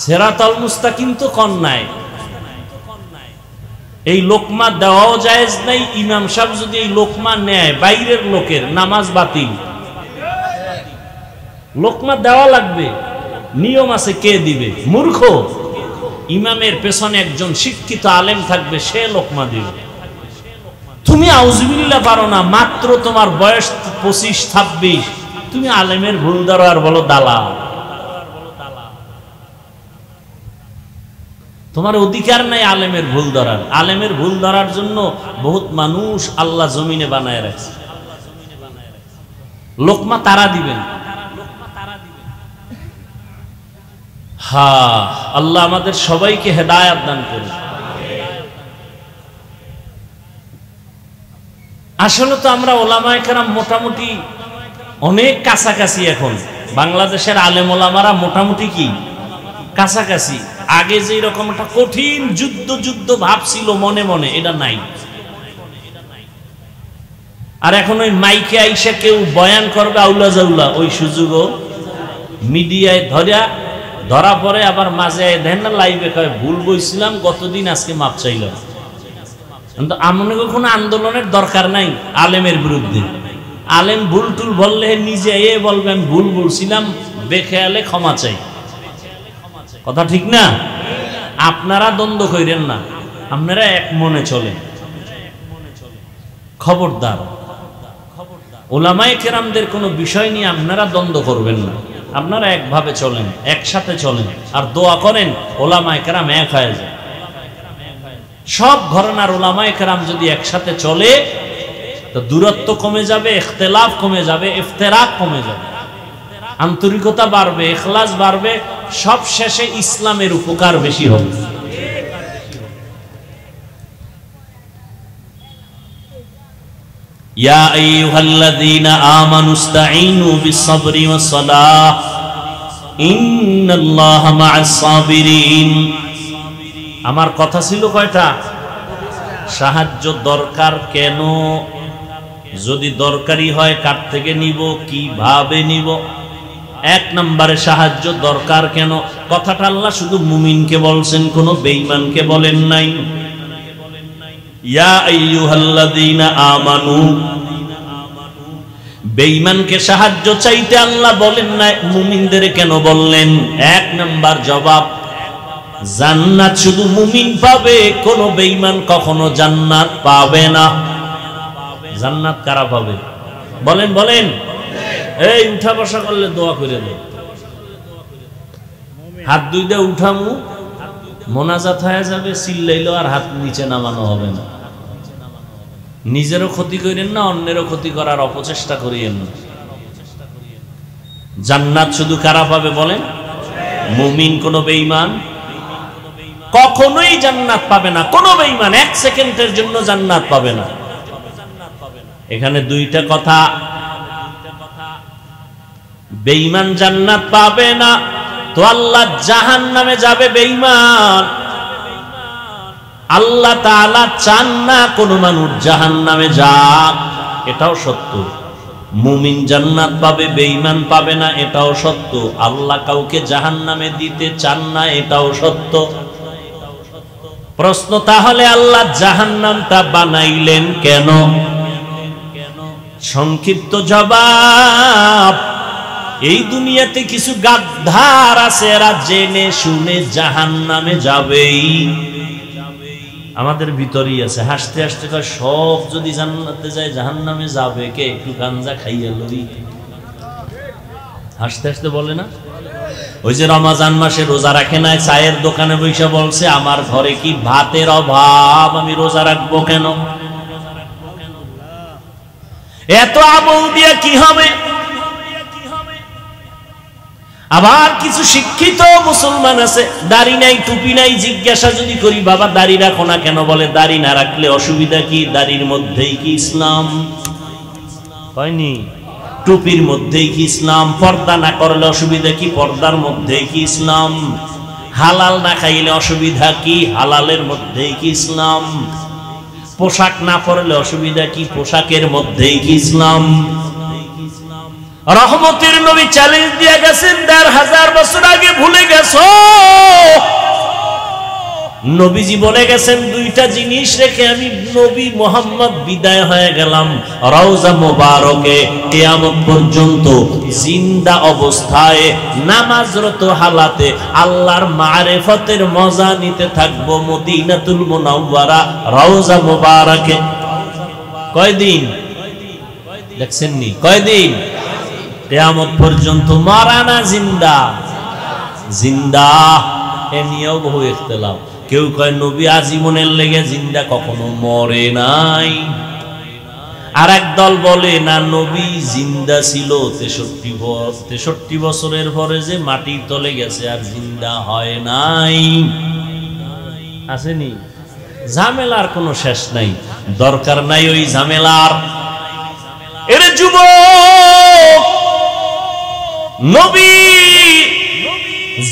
সিরাতাল মুস্তাকিম তো কোন নাই। এই লোকমা দেওয়াও জায়েজ নাই। ইমাম সাহেব যদি এই লোকমা নেয় বাইরের লোকের, নামাজ বাতিল। লোকমা দেওয়া লাগবে, নিয়ম আছে, কে দিবে? মূর্খ। ইমামের পেছনে একজন শিক্ষিত আলেম থাকবে, সে লোকমা দিবে। তুমি আউযুবিল্লাহ পারো না, মাত্র তোমার বয়স 25-26, তুমি আলেমের ভুল ধরো আর বলো দালাল। তোমার অধিকার নাই আলেমের ভুল ধরার। আলেমের ভুল ধরার জন্য বহুত মানুষ আল্লাহ জমিনে বানায় রাখছে। লোকমা তারা দিবেন। হ্যাঁ, আল্লাহ আমাদের সবাইকে হেদায়েত দান করুন। আসলে তো আমরা ওলামায়ে কেরাম মোটামুটি অনেক কাছাকাছি। এখন বাংলাদেশের আলেম ওলামারা মোটামুটি কি কাছাকাছি। আগে যে রকম একটা কঠিন যুদ্ধ ভাব ছিল মনে মনে, এটা নাই। আর এখন ওই মাইকে আইসা কেউ বয়ান করবে আউলা জাউলা, ওই সুযোগও মিডিয়ায় ধরা পড়ে। আবার মাঝে দেন না লাইভে কয় ভুল বইছিলাম গতদিন, আজকে মাপ চাইলাম। কিন্তু আমনে কোনো আন্দোলনের দরকার নাই আলেমের বিরুদ্ধে। আলেম ভুল টুল বললে নিজে বলবেন ভুল বলছিলাম, বেখেয়ালে ক্ষমা চাই। কথা ঠিক না? আপনারা দ্বন্দ্ব করেন না, আপনারা এক মনে চলেন। খবরদার, ওলামায়ে কেরামদের কোনো বিষয় নিয়ে আপনারা দ্বন্দ্ব করবেন না। আপনারা একভাবে চলেন, একসাথে চলেন, আর দোয়া করেন ওলামায়ে কেরাম এক হয়ে যায়। সব ঘরানার ওলামায়ে কেরাম যদি একসাথে চলে তো দূরত্ব কমে যাবে, ইখতিলাফ কমে যাবে, ইফতিরাক কমে যাবে, আন্তরিকতা বাড়বে, ইখলাস বাড়বে, সব শেষে ইসলামের উপকার বেশি হবে। ইয়া আইয়ুহাল্লাযীনা আমানুস্তাঈনু বিস-সাবরি ওয়াস-সালাহ ইন্নাল্লাহা মা'আস-সাবিরিন। আমার কথা ছিল কয়টা? সাহায্য দরকার কেন? যদি দরকারি হয় কার থেকে নিব, কিভাবে নিব? এক নম্বরে সাহায্য দরকার কেন? কথাটা আল্লাহ শুধু মুমিনকে বলছেন, কোনো বেঈমানকে বলেন নাই। ইয়া আইয়ুহাল্লাযীনা আমানু, বেঈমানকে সাহায্য চাইতে আল্লাহ বলেন না, মুমিনদের কেন বললেন? এক নাম্বার জবাব, জান্নাত শুধু মুমিন পাবে, কোন বেঈমান কখনো জান্নাত পাবে না। জান্নাত কারা পাবে? বলেন বলেন। এই উঠা বসা করলে দোয়া করে দেব, হাত দুইটা উঠামু, মোনাজাত হয়ে যাবে, চিল্লাইলেও আর হাত নিচে নামানো হবে না। নিজেরও ক্ষতি করেন না, অন্যেরও ক্ষতি করার অপচেষ্টা করিয়েন না। জান্নাত শুধু কারা পাবে বলেন? মুমিন। কোন বেঈমান কখনোই জান্নাত পাবে না। কোন বেঈমান এক সেকেন্ডের জন্য জান্নাত পাবে না। এখানে দুইটা কথা, বেঈমান জান্নাত পাবে না তো আল্লাহ জাহান্নামে যাবে বেঈমান। আল্লাহ তাআলা চান না কোন মানুষ জাহান্নামে যাক, এটাও সত্য। মুমিন জান্নাত পাবে, বেঈমান পাবে না, এটাও সত্য। আল্লাহ কাউকে জাহান্নামে দিতে চান না, এটাও সত্য। প্রশ্ন তাহলে আল্লাহ জাহান্নামটা বানাইলেন কেন? সংক্ষিপ্ত জবাব, এই দুনিয়াতে কিছু গাদ্দার আছে, এরা জেনে শুনে জাহান্নামে যাবেই। আমাদের ভিতরেই আছে, হাসতে হাসতে কয় সব যদি জান্নাতে যায় জাহান্নামে যাবে কে? একটু গাঞ্জা খাইয়া লই। হাসতে হাসতে বলে না? ওই যে রমজান মাসে রোজা রাখে নাই, চায়ের দোকানে বসে বলছে আমার ঘরে কি ভাতের অভাব, আমি রোজা রাখবো কেন? এত আমল দিয়ে কি হবে? আবার কিছু শিক্ষিত মুসলমান আছে, দাড়ি নাই টুপি নাই, জিজ্ঞাসা যদি করি বাবা দাড়ি রাখো না কেন, বলে দাড়ি না রাখলে অসুবিধা কি, দাড়ির মধ্যেই কি ইসলাম? হয়নি? টুপির মধ্যেই কি ইসলাম? পর্দা না করলে অসুবিধা কি, পর্দার মধ্যেই কি ইসলাম? হালাল না খাইলে অসুবিধা কি, হালালের মধ্যেই কি ইসলাম? পোশাক না পরলে অসুবিধা কি, পোশাকের মধ্যেই কি ইসলাম? রহমতের নবী চ্যালেঞ্জ দিয়ে গেছেন ১৫০০ বছর আগে, ভুলে গেছো? নবীজি বলে গেছেন দুইটা জিনিস রেখে আমি নবী মুহাম্মদ বিদায় হয়ে গেলাম। রওজা মোবারকে কিয়ামত পর্যন্ত জিন্দা অবস্থায় নামাজরত হালাতে আল্লাহর মারিফতের মজা নিতে থাকবো মদিনাতুল মুনাওয়ারা রওজা মোবারকে। কয়দিন দেখছেন নি? কয়দিন? কিয়ামত পর্যন্ত। মারা না জিন্দা? জিন্দা। এ নিয়েও বহু ইখতিলাফ। কেউ কয় নবী আজীবনের লেগে জিন্দা, কখনো মরে নাই। আর এক দল বলে না, নবী জিন্দা ছিল ৬৩ বছরের পরে যে মাটির তলে গেছে আর জিন্দা হয় নাই। আসেনি? ঝামেলার কোনো শেষ নাই, দরকার নাই ওই ঝামেলার। এর যুবক, নবী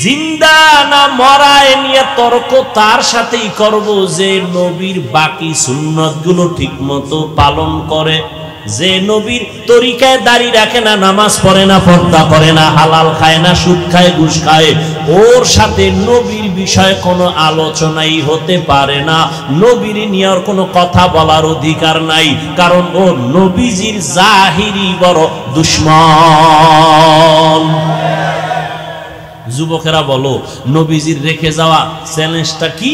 জিন্দা না মরা এ নিয়ে তর্ক তার সাথেই করব যে নবীর বাকি সুন্নত গুলো ঠিক মতো পালন করে, যে নবীর তরিকায় দাড়ি রাখে না, নামাজ পড়ে না, পর্দা করে না, হালাল খায় না, সুদ খায়, ঘুষ খায়, ওর সাথে নবীর বিষয়ে কোনো আলোচনাই হতে পারে না। নবীর নিয়ে ওর কোনো কথা বলার অধিকার নাই, কারণ ও নবীজির জাহিরি বড় দুশমন। যুবকেরা বলো, নবীজির রেখে যাওয়া চ্যালেঞ্জটা কি?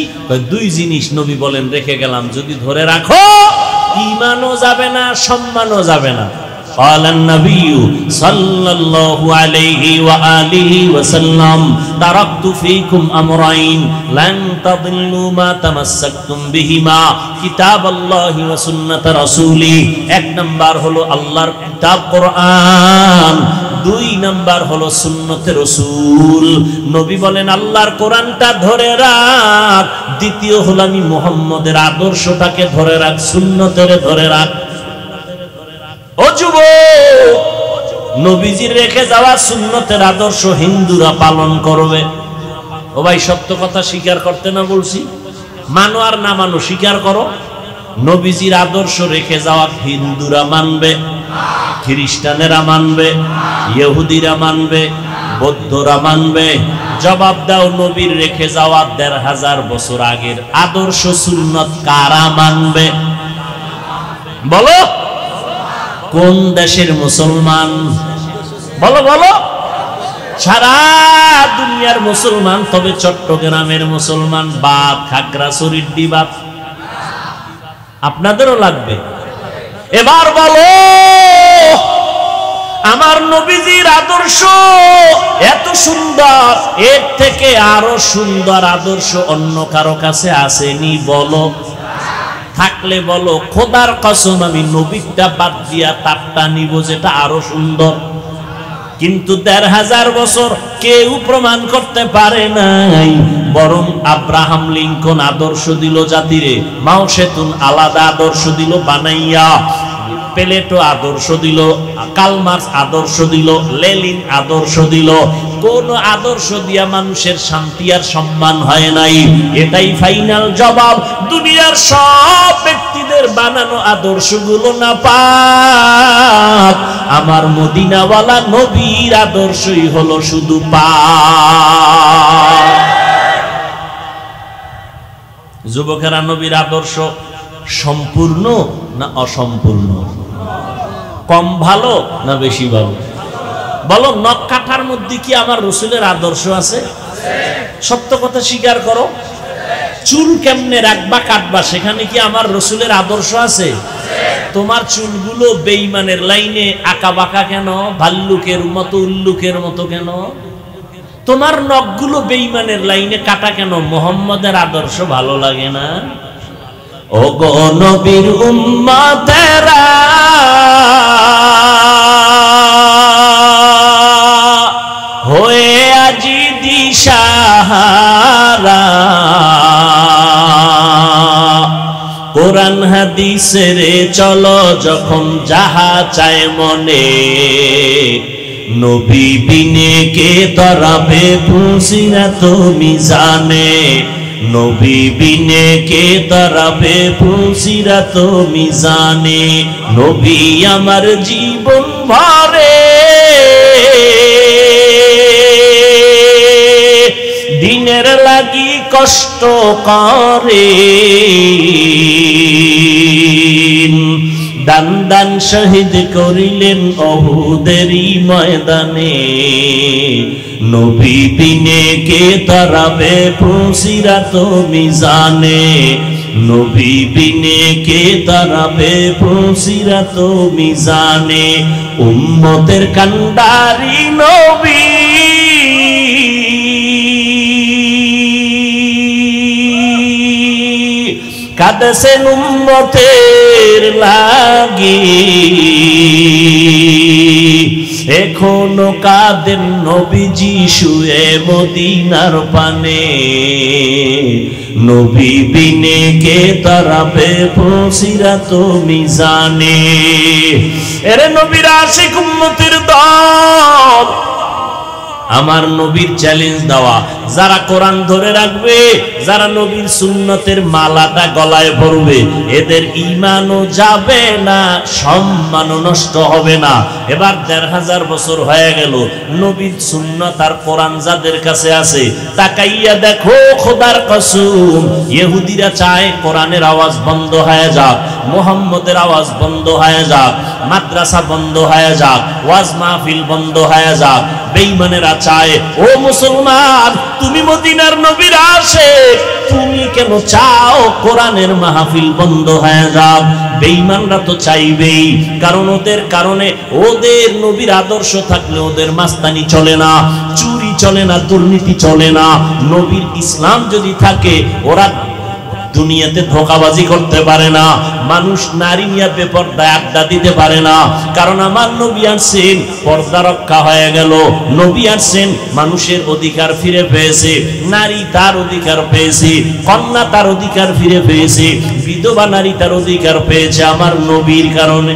দুই জিনিস নবী বলেন রেখে গেলাম, যদি ধরে রাখো ঈমানও যাবে না, সম্মানও যাবে না। قال النبي صلى الله عليه وآله وسلم تركت فيكم أمرين لن تضلوا ما تمسكتم بهما كتاب الله وسنة رسوله। এক নাম্বার হলো আল্লাহর কিতাব কোরআন, দুই নাম্বার হলো সুন্নতে রাসূল। নবী বলেন আল্লাহর কোরআনটা ধরে রাখ, দ্বিতীয় হলো আমি মুহাম্মদের আদর্শটাকে ধরে রাখ, সুন্নতের ধরে রাখ। ও যুবক, নবীজির রেখে যাওয়া সুন্নতের আদর্শ হিন্দুরা পালন করবে। ও ভাই, সত্য কথা স্বীকার করতে না বলছি? মানো আর না মানো স্বীকার করো। নবীজির আদর্শ রেখে যাওয়া হিন্দুরা মানবে, খ্রিস্টানেরা মানবে, ইহুদিরা মানবে, বৌদ্ধরা মানবে। জবাব দাও, নবীর রেখে যাওয়া ১৫০০ বছর আগের আদর্শ সুন্নত কারা মানবে? বলো, কোন দেশের মুসলমান? বলো বলো। সারা দুনিয়ার মুসলমান, তবে চট্টগ্রামের মুসলমান বাদ, খাগড়াছড়ির ডিবাত আপনাদেরও লাগবে। এবার বলো, আমার নবীজির আদর্শ এত সুন্দর, এর থেকে আরো সুন্দর আদর্শ অন্য কারো কাছে আসেনি? বলো। থাকলে বলো, খোদার কসম আমি নবীটা বাদ দিয়া তারটা নিব যেটা আরো সুন্দর। কিন্তু ১৫০০ বছর কেউ প্রমাণ করতে পারে নাই। বরং আব্রাহাম লিঙ্কন আদর্শ দিল জাতিরে, মাও সেতুন আলাদা আদর্শ দিল বানাইয়া, প্লেটো আদর্শ দিল, কার্ল মার্কস আদর্শ দিল, লেনিন আদর্শ দিল। কোন আদর্শ দিয়া মানুষের শান্তি আর সম্মান হয় নাই। এটাই ফাইনাল জবাব। দুনিয়ার সব ব্যক্তিদের বানানো আদর্শগুলো না পাক, আমার মদিনাওয়ালা নবীর আদর্শই হলো শুধু পাক। যুবকেরা, নবীর আদর্শ সম্পূর্ণ না অসম্পূর্ণ? কম ভালো না বেশি ভালো? বলো, নখ কাটার মধ্যে কি আমার রসুলের আদর্শ আছে? সত্য কথা স্বীকার করো। চুল কেমনে রাখবা কাটবা, সেখানে কি আমার রসুলের আদর্শ আছে? তোমার চুলগুলো বেঈমানের লাইনে আঁকা বাঁকা কেন? ভাল্লুকের মতো, উল্লুকের মতো কেন? তোমার নখগুলো বেঈমানের লাইনে কাটা কেন? মুহাম্মদের আদর্শ ভালো লাগে না? ও গো নবীর উম্মতেরা, হয়ে দিশাহারা কোরআন হাদিসের চলো যখন যাহা চায় মনে নবী বিনে কে তরাবে পুসিরাত মিজানে নবী বিনে কে তরাবে পুসিরাত মিজানে নবী আমার জীবন ভরে দিনের লাগি কষ্ট করে দান দান শহীদ করিলেন অহুদেরই ময়দানে নবী বিনে কে তরাবে পুসিরাত মিজানে নবী বিনে কে তরাবে পুসিরাত মিজানে উম্মতের কান্ডারি নবী কাঁদেছেন উম্মতের লাগি এখনো কাঁদেন নবীজি শুয়ে মদিনার পানে নবী বিনে কে তরাবে পুসিরাত মিজানে এরে নবীর আশিক উম্মতের দল আমার নবীর চ্যালেঞ্জ দেওয়া যারা কোরআন ধরে রাখবে যারা নবীর সুন্নতের মালাটা গলায় পরবে এদের ঈমানও যাবে না সম্মানও নষ্ট হবে না এবার ১৫০০ বছর হয়ে গেল নবীর সুন্নত আর কোরআন যাদের কাছে আছে তাকাইয়া দেখো খোদার কসম ইহুদিরা চায় কোরআনের আওয়াজ বন্ধ হয়ে যাক মুহাম্মদের আওয়াজ বন্ধ হয়ে যাক মাদ্রাসা বন্ধ হয়ে যাক ওয়াজ মাহফিল বন্ধ হয়ে যাক বেঈমানেরা চায় ও মুসলমান তুমি মদিনার নবীর আশিক তুমি কেন চাও কোরআনের মাহফিল বন্ধ হয়ে যাক বেঈমানরা তো চাইবেই কারণ ওদের কারণে ওদের নবীর আদর্শ থাকলে ওদের মাস্তানি চলে না চুরি চলে না দুর্নীতি চলে না নবীর ইসলাম যদি থাকে ওরা দুনিয়াতে ধোঁকাবাজি করতে পারে না মানুষ নারী নিয়ে বেপরদায় আড্ডা দিতে পারে না কারণ আমার নবী আসছেন পর্দা রক্ষা হয়ে গেল নবী আসছেন মানুষের অধিকার ফিরে পেয়েছে নারী তার অধিকার পেয়েছে কন্যা তার অধিকার ফিরে পেয়েছে বিধবা নারী তার অধিকার পেয়েছে আমার নবীর কারণে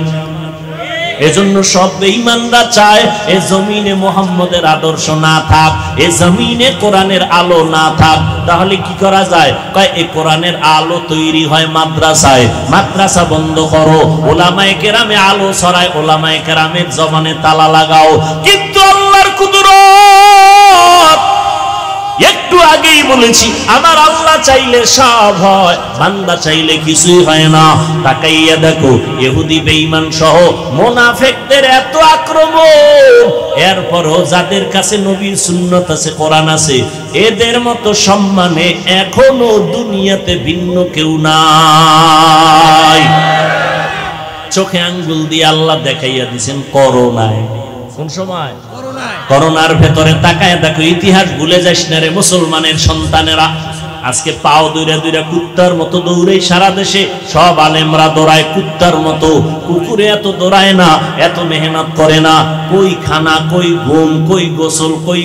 এজন্য সব বেঈমানরা চায় এই জমিনে মুহাম্মদের আদর্শ না থাক এই জমিনে কোরআনের আলো না থাক তাহলে কি করা যায় কয় এই কোরআনের আলো তৈরি হয় মাদ্রাসায় মাদ্রাসা বন্ধ করো উলামায়ে কেরামে আলো ছড়ায় উলামায়ে কেরামের জবানে তালা লাগাও কিন্তু আল্লাহর কুদরত একটু আগেই বলেছি আমার আল্লাহ চাইলে সব হয় বান্দা চাইলে কিছুই হয় না তাকাইয়া দেখো ইহুদি বেঈমান সহ মুনাফিকদের এত আক্রমণ এরপরও যাদের কাছে নবীর সুন্নাত আছে কোরআন আছে এদের মতো সম্মানে এখনো দুনিয়াতে ভিন্ন কেউ নাই চোখে আঙ্গুল দিয়ে আল্লাহ দেখাইয়া দিয়েছেন করোনায় কোন সময় করোনার ভেতরে তাকায় দেখো ইতিহাস ভুলে যাস না রে মুসলমানের সন্তানেরা আজকে পাও দৌড়া দৌড়া কুত্তার মতো দৌড়ে সারা দেশে সব আলেমরা দৌড়ায় কুত্তার মতো কুকুরে এত দৌড়ায় না এত মেহনত করে না কই খানা কই ঘুম কই গোসল কই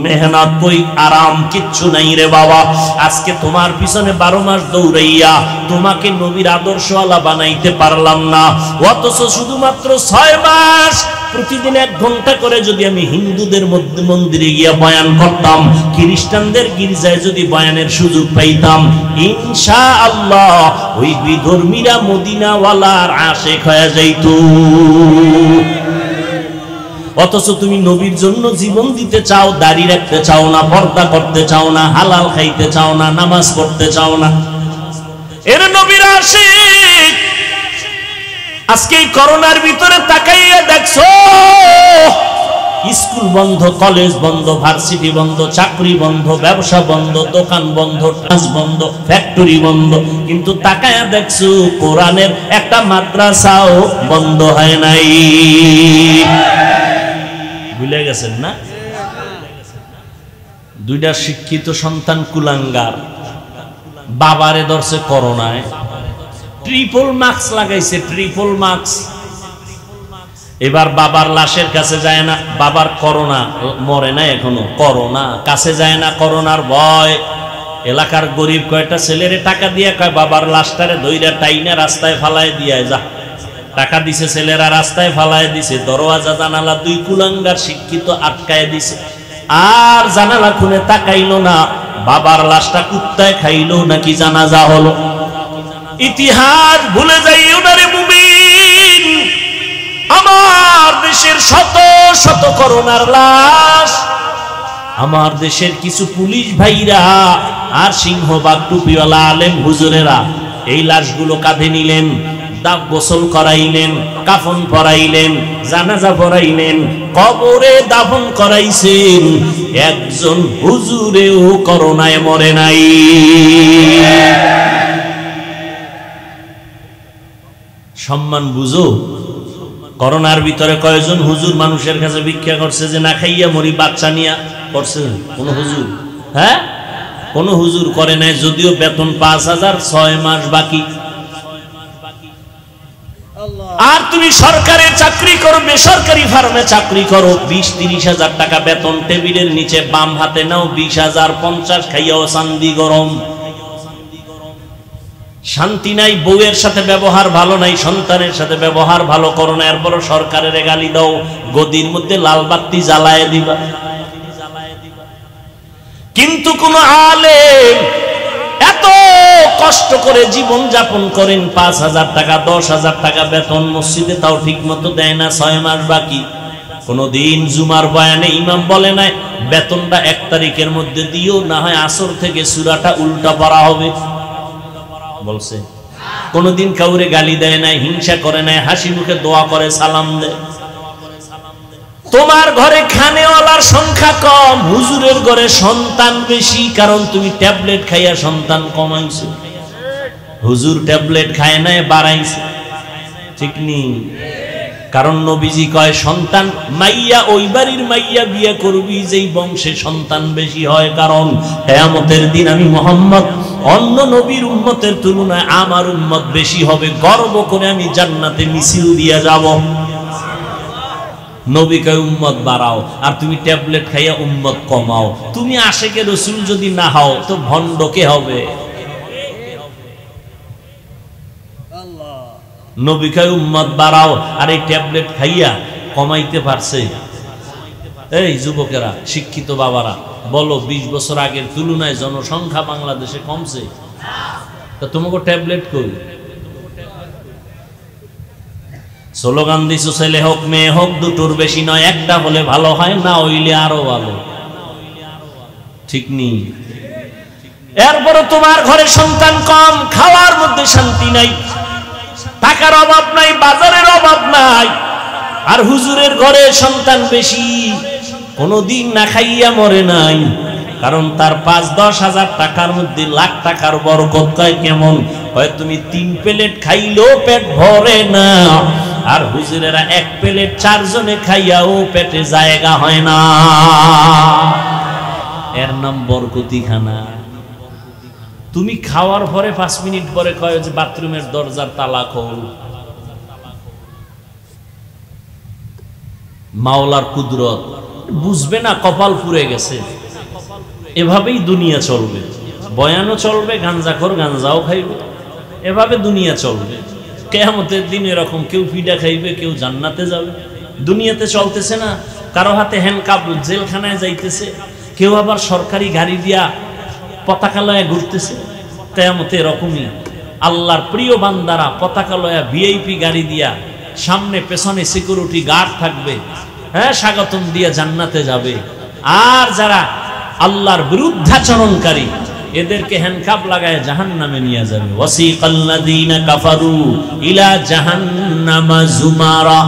মেহনত কই আরাম কিচ্ছু নাই রে বাবা আজকে তোমার পিছনে 12 মাস দৌড়াইয়া তোমাকে নবীর আদর্শওয়ালা বানাইতে পারলাম না অথচ শুধুমাত্র 6 মাস প্রতিদিন 1 ঘন্টা করে যদি আমি হিন্দুদের মধ্যে মন্দিরে গিয়া বয়ান করতাম খ্রিস্টানদের গির্জায় যদি বয়ানের সুযোগ পাইতাম ইনশাআল্লাহ ওই বিধর্মীরা মদিনাওয়ালার আশিক হয়ে যাইতো অথচ তুমি নবীর জন্য জীবন দিতে চাও দাড়ি রাখতে চাও না পর্দা করতে চাও না হালাল খাইতে চাও না নামাজ পড়তে চাও না এর নবীর আশিক আজকে করোনার ভিতরে তাকাইয়া দেখছো স্কুল বন্ধ কলেজ বন্ধ ভার্সিটি বন্ধ চাকরি বন্ধ ব্যবসা বন্ধ দোকান বন্ধ টাস বন্ধ ফ্যাক্টরি বন্ধ কিন্তু তাকাইয়া দেখছো কোরআনের একটা মাদ্রাসাও বন্ধ হয় নাই ভুলে গেছেন না দুইটা শিক্ষিত সন্তান কুলাঙ্গার বাবারে ধরছে করোনায় ট্রিপল মাস্ক লাগাইছে ট্রিপল মাস্ক এবার বাবার লাশের কাছে যায় না, বাবার করোনা, মরে না এখনো, করোনা কাছে যায় না, করোনার ভয়। এলাকার গরিব কয়টা ছেলেরে টাকা দিয়ে কয় বাবার লাশটারে ধইরা টাইনা রাস্তায় ফালায় দিয়ে যা। টাকা দিছে ছেলেরা, রাস্তায় ফালায় দিছে, দরওয়াজা জানালা দুই কুলাঙ্গার শিক্ষিত আটকায় দিছে। আর জানালা খুলে তাকাইলো না, বাবার লাশটা কুত্তায় খাইলো নাকি জানাজা হলো। ইতিহাস ভুলে যাইও না রে মুমিন। আমার দেশের শত শত করোনার লাশ, আমার দেশের কিছু পুলিশ ভাইরা আর সিংহবাগ টুপিওয়ালা আলেম হুজুরেরা এই লাশগুলো কাঁধে নিলেন, দাফ গোসল করাইলেন, কাফন পরাইলেন, জানাজা পরাইলেন, কবরে দাফন করাইছেন। একজন হুজুরেও করোনায় মরে নাই। সম্মান বুঝো। করোনার ভিতরে কয়জন হুজুর মানুষের কাছে ভিক্ষা করছে যে না খাইয়া মরি, বাচ্চা নিয়া করছে? কোন হুজুর? হ্যাঁ, কোন হুজুর করে নাই। যদিও বেতন ৫,০০০, ৬ মাস বাকি। আর তুমি সরকারি চাকরি করো, বেসরকারি ফার্মে চাকরি করো, ২০-৩০ হাজার টাকা বেতন, টেবিলের নিচে বাম হাতে নাও ২০,০০০, ৫০ খাইয়াও চান্দি গরম। শান্তি নাই, বউয়ের সাথে ব্যবহার ভালো নাই, সন্তানের সাথে ব্যবহার ভালো করো না, এরপর সরকারের গালি দাও, গদির মধ্যে লাল বাতি জ্বালায় দিবা। কিন্তু কোন আলেম এত কষ্ট করে জীবন যাপন করেন, ৫,০০০ টাকা ১০,০০০ টাকা বেতন, মসজিদে তাও ঠিক মতো দেয় না, ৬ মাস বাকি। কোনদিন জুমার বয়ানে ইমাম বলে নাই বেতনটা ১ তারিখের মধ্যে দিও, না হয় আসর থেকে সূরাটা উল্টা পড়া হবে? বলছে? কোনদিন কাউরে গালি দেয় নাই, হিংসা করে নাই, হাসি মুখে দোয়া করে, সালাম দেয়। তোমার ঘরে খানেওয়ালার সংখ্যা কম, হুজুরের ঘরে সন্তান বেশি, কারণ তুমি ট্যাবলেট খাইয়া সন্তান কমাইছো। হুজুর ট্যাবলেট খায় নাই, বাড়াইছে। ঠিক নি? কারণ নবীজি কয় সন্তান মাইয়া ওই বাড়ির মাইয়া বিয়ে করবি যেই বংশে সন্তান বেশি হয়, কারণ কিয়ামতের দিন আমি মুহাম্মদ অন্য নবীর উম্মতের তুলনায় আমার উম্মত বেশি হবে, গর্ব করে আমি জান্নাতে মিছিল দিয়া যাব। নবী কয় উম্মত বাড়াও, আর তুমি ট্যাবলেট খাইয়া উম্মত কমাও। তুমি আশেকে রাসূল যদি না হও তো ভণ্ড কে হবে? নবী কয় উম্মত বাড়াও, আর এই ট্যাবলেট খাইয়া কমাইতে পারছে? এই যুবকেরা, শিক্ষিত বাবারা বলো, ২০ বছর আগের তুলনায় জনসংখ্যা বাংলাদেশে কমছে? তা তোমাকে ট্যাবলেট কই? স্লোগান দিছো ছেলে হোক মেয়ে হোক দুটোর বেশি নয়, একটা হলে ভালো হয়, না হইলে আরো ভালো। ঠিক নি? এরপরে তোমার ঘরে সন্তান কম, খাওয়ার মধ্যে শান্তি নাই, টাকার অভাব নাই, বাজারের অভাব নাই, আর হুজুরের ঘরে সন্তান বেশি, কোনদিন না খাইয়া মরে নাই, কারণ তার ৫-১০ হাজার টাকার মধ্যে লাখ টাকার বরকত। কয় কেমন? হয় তুমি ৩ প্লেট খাইলেও পেট ভরে না, আর হুজুরেরা ১ প্লেট ৪ জনে খাইয়াও পেটে জায়গা হয় না। এর নাম বরকতি খানা। তুমি খাওয়ার পরে ৫ মিনিট পরে কয় যে বাথরুমের দরজার তালা খোল। মাওলার কুদরত বুঝবে না, কপাল পুড়ে গেছে। এভাবেই দুনিয়া চলবে, বয়ানও চলবে, গাঞ্জাখোর গাঞ্জাও খাইবে, এভাবে দুনিয়া চলবে। কিয়ামতের দিন এরকম কেউ পিঠা খাইবে, কেউ জান্নাতে যাবে। দুনিয়াতে চলতেছে না, কারো হাতে হ্যান্ডকাপ, জেলখানায় যাইতেছে, কেউ আবার সরকারি গাড়ি দিয়া পতাকা লয়া ঘুরতেছে। কিয়ামতে এরকমই আল্লাহর প্রিয় বান্দারা পতাকা লয়া ভিআইপি গাড়ি দিয়া, সামনে পেছনে সিকিউরিটি গার্ড থাকবে, হ্যাঁ, স্বাগতম দিয়া জান্নাতে যাবে। আর যারা আল্লাহর বিরুদ্ধাচরণকারী এদেরকে হ্যান্ডকাপ লাগায় জাহান্নামে নিয়ে যাবে। ওয়াসিকাল্লাযীনা কাফারু ইলা জাহান্নামা যুমারা।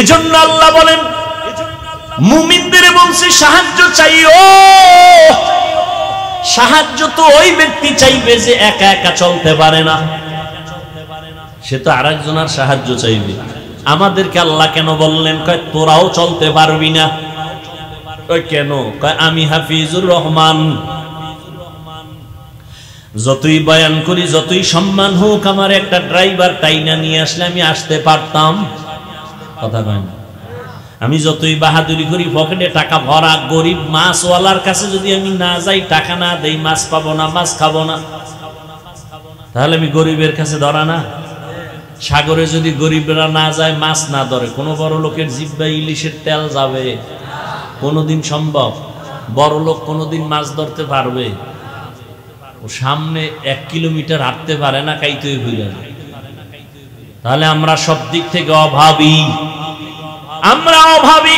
এজন্য আল্লাহ বলেন মুমিনদের বলছে সাহায্য চাইও। সাহায্য তো ওই ব্যক্তি চাইবে যে একা একা চলতে পারে না, সে তো আরেকজনের সাহায্য চাইবে। আমাদেরকে আল্লাহ কেন বললেন? কয় তোরাও চলতে পারবি না। কয় কেন? কয় আমি হাফিজুর রহমান, যতই বয়ান করি, যতই সম্মান হোক, আমার একটা ড্রাইভার টাইনা নিয়ে আসলে আমি আসতে পারতাম, কথা কয় না। আমি যতই বাহাদুরি করি, পকেটে টাকা ভরা, গরিব মাছওয়ালার কাছে যদি আমি না যাই, টাকা না দেই, মাছ পাবো না, মাছ খাবো না, তাহলে আমি গরিবের কাছে ধরা না। সাগরে যদি গরিবরা না যায়, মাছ না ধরে, কোনো বড় লোকের জিহ্বায় ইলিশের তেল যাবে? কোনোদিন সম্ভব? বড় লোক কোনোদিন মাছ ধরতে পারবে? ও সামনে 1 কিলোমিটার হাঁটতে পারে না, কাইতেই ভুলে না। তাহলে আমরা সব দিক থেকে অভাবী, আমরা অভাবী,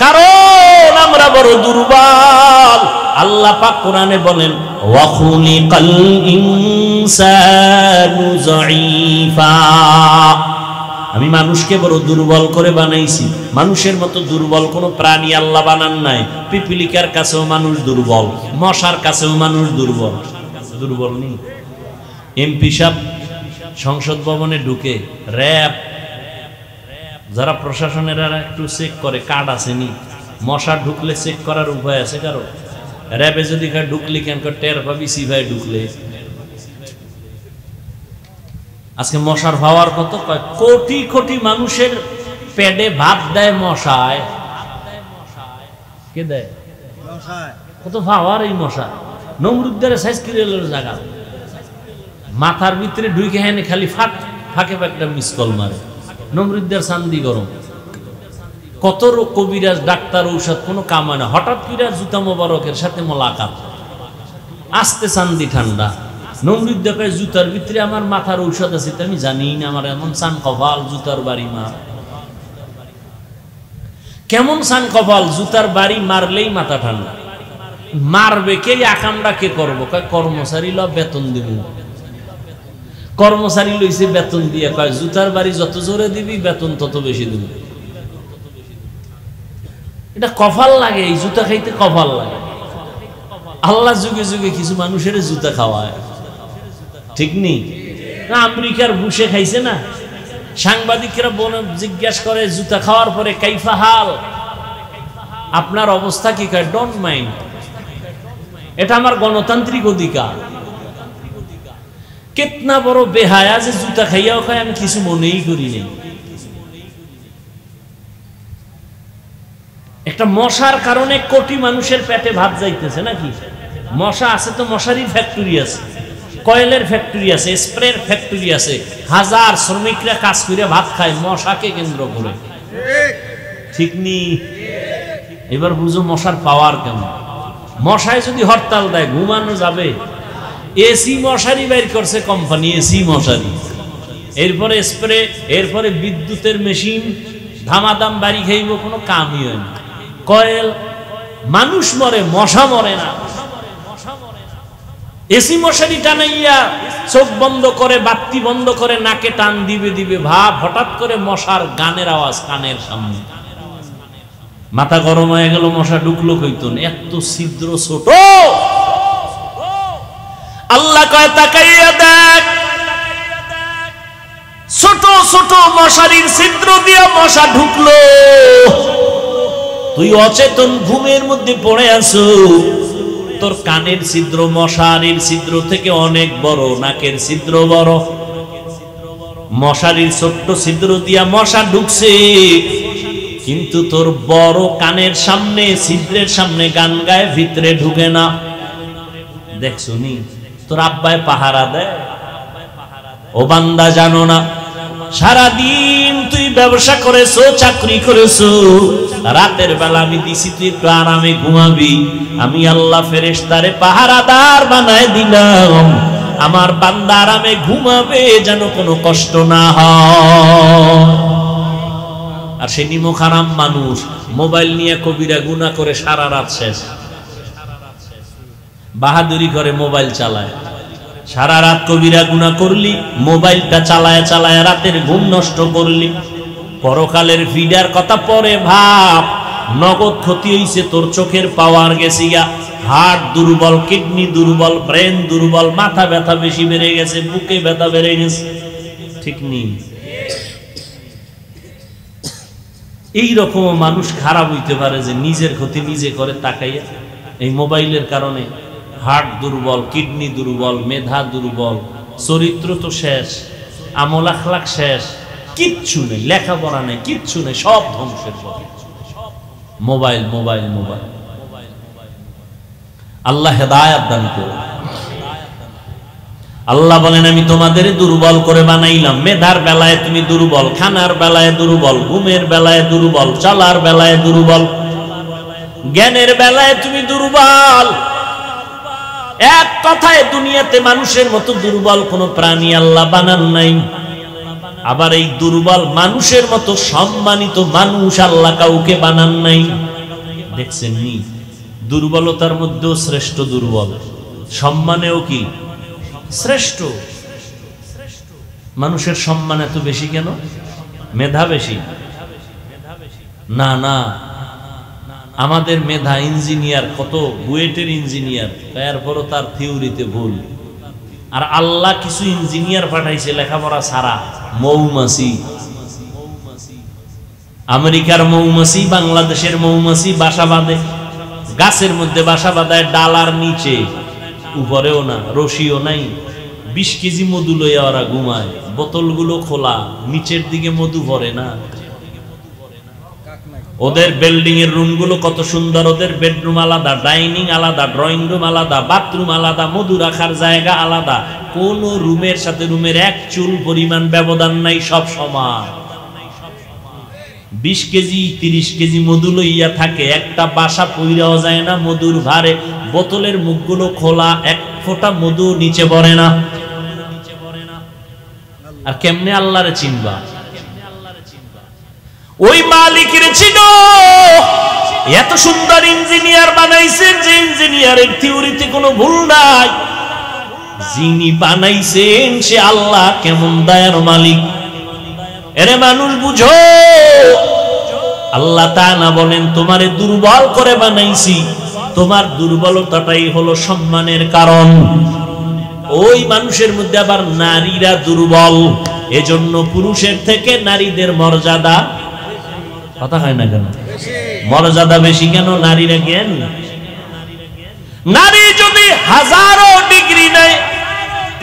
কারণ আমরা বড় দুর্বল। আল্লাহ পাক কোরআনে বলেন, ওয়া খুলিকাল ইনসানু যায়ীফা, আমি মানুষকে বড় দুর্বল করে বানাইছি। মানুষের মতো দুর্বল কোনো প্রাণী আল্লাহ বানান নাই। পিপিলিকার কাছেও মানুষ দুর্বল, মশার কাছেও মানুষ দুর্বল। দুর্বল নেই। এমপি সাহেব সংসদ ভবনে ঢুকে, র‍্যাব যারা প্রশাসনের একটু চেক করে, কার্ড আসেনি, মশা ঢুকলে চেক করার উপায় আছে কারো? র‍্যাবে যদি ঢুকলি কেন টের পাবি, সিভাই ঢুকলে। আজকে মশার ভাওয়ার কত, কোটি কোটি মানুষের পেটে ভাত দেয় মশায়। কে দেয়? কত ভাওয়ার এই মশা। নমরুদ্দের সাইজ কিরেলের জায়গা, মাথার ভিতরে ঢুকে হেনে খালি ফাঁকে ফাঁকে মিস কল মারে। নমরুদ্দের চান্দি গরম, কত কবিরাজ ডাক্তার ঔষধ কোনো কাম হয় না। হঠাৎ করে জুতা মোবারকের সাথে মোলাকাত, আস্তে চান্দি ঠান্ডা। নমরুদ দেখায় জুতার ভিতরে আমার মাথার ঔষধ আছে, আমি জানি না, আমার এমন চান কপাল, জুতার বাড়ি মার। কেমন চান কপাল, জুতার বাড়ি মারলেই মাথা ঠান্ডা। মারবে কে, আকামটা কে করবো? কর্মচারী ল, বেতন দিব। কর্মচারী লইছে বেতন দিয়ে, কয় জুতার বাড়ি যত জোরে দিবি বেতন তত বেশি দিব। এটা কপাল লাগে, এই জুতা খাইতে কপাল লাগে। আল্লাহ যুগে যুগে কিছু মানুষের জুতা খাওয়ায়, ঠিক নেই? আমেরিকার বুশে খাইছে না, সাংবাদিকরা জিজ্ঞাসা করে জুতা খাওয়ার পরে, কাইফা হাল, আপনার অবস্থা কি? কয় ডোন্ট মাইন্ড, এটা আমার গণতান্ত্রিক অধিকার। কেতনা বড় বেহায়া যে জুতা খাইয়াও খায়, আমি কিছু মনেই করি নাই। একটা মশার কারণে কোটি মানুষের পেটে ভাত যাইতেছে নাকি? মশা আছে তো মশারির ফ্যাক্টরি আছে, কয়েলের ফ্যাক্টরি আছে, স্প্রের ফ্যাক্টরি আছে, হাজার শ্রমিকরা কাজ করে ভাত খায় মশাকে কেন্দ্র করে, ঠিক নি? এবার বুঝো মশার পাওয়ার কেমন। মশায় যদি হরতাল দেয়, ঘুমানো যাবে? এসি মশারি বের করছে কোম্পানি, এসি মশারি, এরপরে স্প্রে, এরপরে বিদ্যুতের মেশিন, ধামাদাম বাড়ি খাইব, কোনো কামই হয় না। কয়েল, মানুষ মরে, মশা মরে না। এসি মশারি টানাইয়া চোখ বন্ধ করে, বাতি বন্ধ করে, নাকে টান দিবে দিবে ভাব, হঠাৎ করে মশার গানের আওয়াজ কানের সামনে, মাথা গরম হয়ে গেল, মশা ঢুকলো কইতন, এত ছিদ্র ছোট। আল্লাহ কয় তাকাইয়া দেখ, ছোট ছোট মশারির ছিদ্র দিয়া মশা ঢুকলো, তুই অচেতন ঘুমের মধ্যে পড়ে আছো, তোর কানের ছিদ্র মশারির ছিদ্র থেকে অনেক বড়, নাকের ছিদ্র বড়। মশারির ছোট্ট ছিদ্র দিয়া মশা ঢুকছে, কিন্তু তোর বড় কানের সামনে, ছিদ্রের সামনে গান গায়ে, ভিতরে ঢুকে না। দেখছো নি, তোর আব্বায় পাহারা দেয়। ও বান্দা, জানো না সারাদিন তুই ব্যবসা করেছো, চাকরি করেছো, রাতের বেলা আমি দিছি তুই একটু আরামে ঘুমাবি, আমি আল্লাহ ফেরেশতারে পাহারাদার বানায় দিলাম, আমার বান্দা আরামে ঘুমাবে, যেন কোনো কষ্ট না হয়। আর সে নিমক হারাম মানুষ, মোবাইল নিয়ে কবিরা গুনাহ করে সারা রাত শেষ, বাহাদুরি করে মোবাইল চালায়, সারা রাত কবিরা গুনাহ করলি, মোবাইলটা চালায় চালায় রাতের ঘুম নষ্ট করলি, পরকালের ফিডার কথা পরে ভাব, নগদ ক্ষতি হইছে, তোর চোখের পাওয়ার গেছে গা, হার্ট দুর্বল, কিডনি দুর্বল, ব্রেন দুর্বল, মাথা ব্যথা বেশি বেড়ে গেছে, বুকে ব্যথা বেড়ে গেছে, ঠিক নেই? এইরকম মানুষ খারাপ হইতে পারে যে নিজের ক্ষতি নিজে করে তাকাইয়া, এই মোবাইলের কারণে হার্ট দুর্বল, কিডনি দুর্বল, মেধা দুর্বল, চরিত্র তো শেষ, আমল আখলাক শেষ, কিচ্ছু নেই, লেখাপড়া নেই, কিচ্ছু নেই, সব ধ্বংসের পথে। Mobile mobile mobile. আল্লাহ হেদায়েত দান করুন। আল্লাহ বলেন আমি তোমাদের দুর্বল করে বানাইলাম। মেধার বেলায় তুমি দুর্বল, খানার বেলায় দুর্বল, ঘুমের বেলায় দুর্বল, চলার বেলায় দুর্বল, জ্ঞানের বেলায় তুমি দুর্বল। এক কথায় দুনিয়াতে মানুষের মতো দুর্বল কোন প্রাণী আল্লাহ বানান নাই। আবার এই দুর্বল মানুষের মতো সম্মানিত মানুষ আল্লাহ কাউকে বানান নাই। দেখছেন নি, দুর্বলতার মধ্যেও শ্রেষ্ঠ দুর্বল, সম্মানেও কি শ্রেষ্ঠ। মানুষের সম্মান এত বেশি কেন? মেধা বেশি? না না, আমাদের মেধা ইঞ্জিনিয়ার, কত বুয়েটের ইঞ্জিনিয়ার, এরপরও তার থিওরিতে ভুল। আর আল্লাহ কিছু ইঞ্জিনিয়ার পাঠাইছে লেখাপড়া ছাড়া, মৌমাছি। আমেরিকার মৌমাছি, বাংলাদেশের মৌমাছি বাসা বাঁধে, গাছের মধ্যে বাসা বাঁধায়, ডালার নিচে, উপরেও না, রশিও নাই। 20 কেজি মধু লইয়া ওরা ঘুমায়, বোতলগুলো খোলা, নিচের দিকে মধু ভরে না। ওদের বিল্ডিং এর রুম গুলো কত সুন্দর, ওদের বেডরুম আলাদা, ডাইনিং আলাদা, ড্রয়িং রুম আলাদা, বাথরুম আলাদা, মধু রাখার জায়গা আলাদা, কোন রুমের সাথে রুমের এক চুল পরিমাণ ব্যবধান নাই, সব সমান। 20 কেজি 30 কেজি মধু লইয়া থাকে, একটা বাসা পইরাও যায় না মধুর ভারে, বোতলের মুখগুলো খোলা, এক ফোঁটা মধু নিচে পড়ে না। আর কেমনে আল্লাহরে চিনবা? ওই মালিকের চিনো। এত সুন্দর ইঞ্জিনিয়ার বানাইছেন যে ইঞ্জিনিয়ারের থিওরিতে কোনো ভুল নাই। যিনি বানাইছেন সে আল্লাহ কেমন দয়ার মালিক। এরে মানুষ বুঝো, আল্লাহ তাআলা বলেন তোমারে দুর্বল করে বানাইছি, তোমার দুর্বলতাটাই হলো সম্মানের কারণ। ওই মানুষের মধ্যে আবার নারীরা দুর্বল, এজন্য পুরুষের থেকে নারীদের মর্যাদা, কথা হয় না কেন? মর্যাদা বেশি কেন? নারীরা জ্ঞান। নারী যদি 1000 ডিগ্রি নেয়,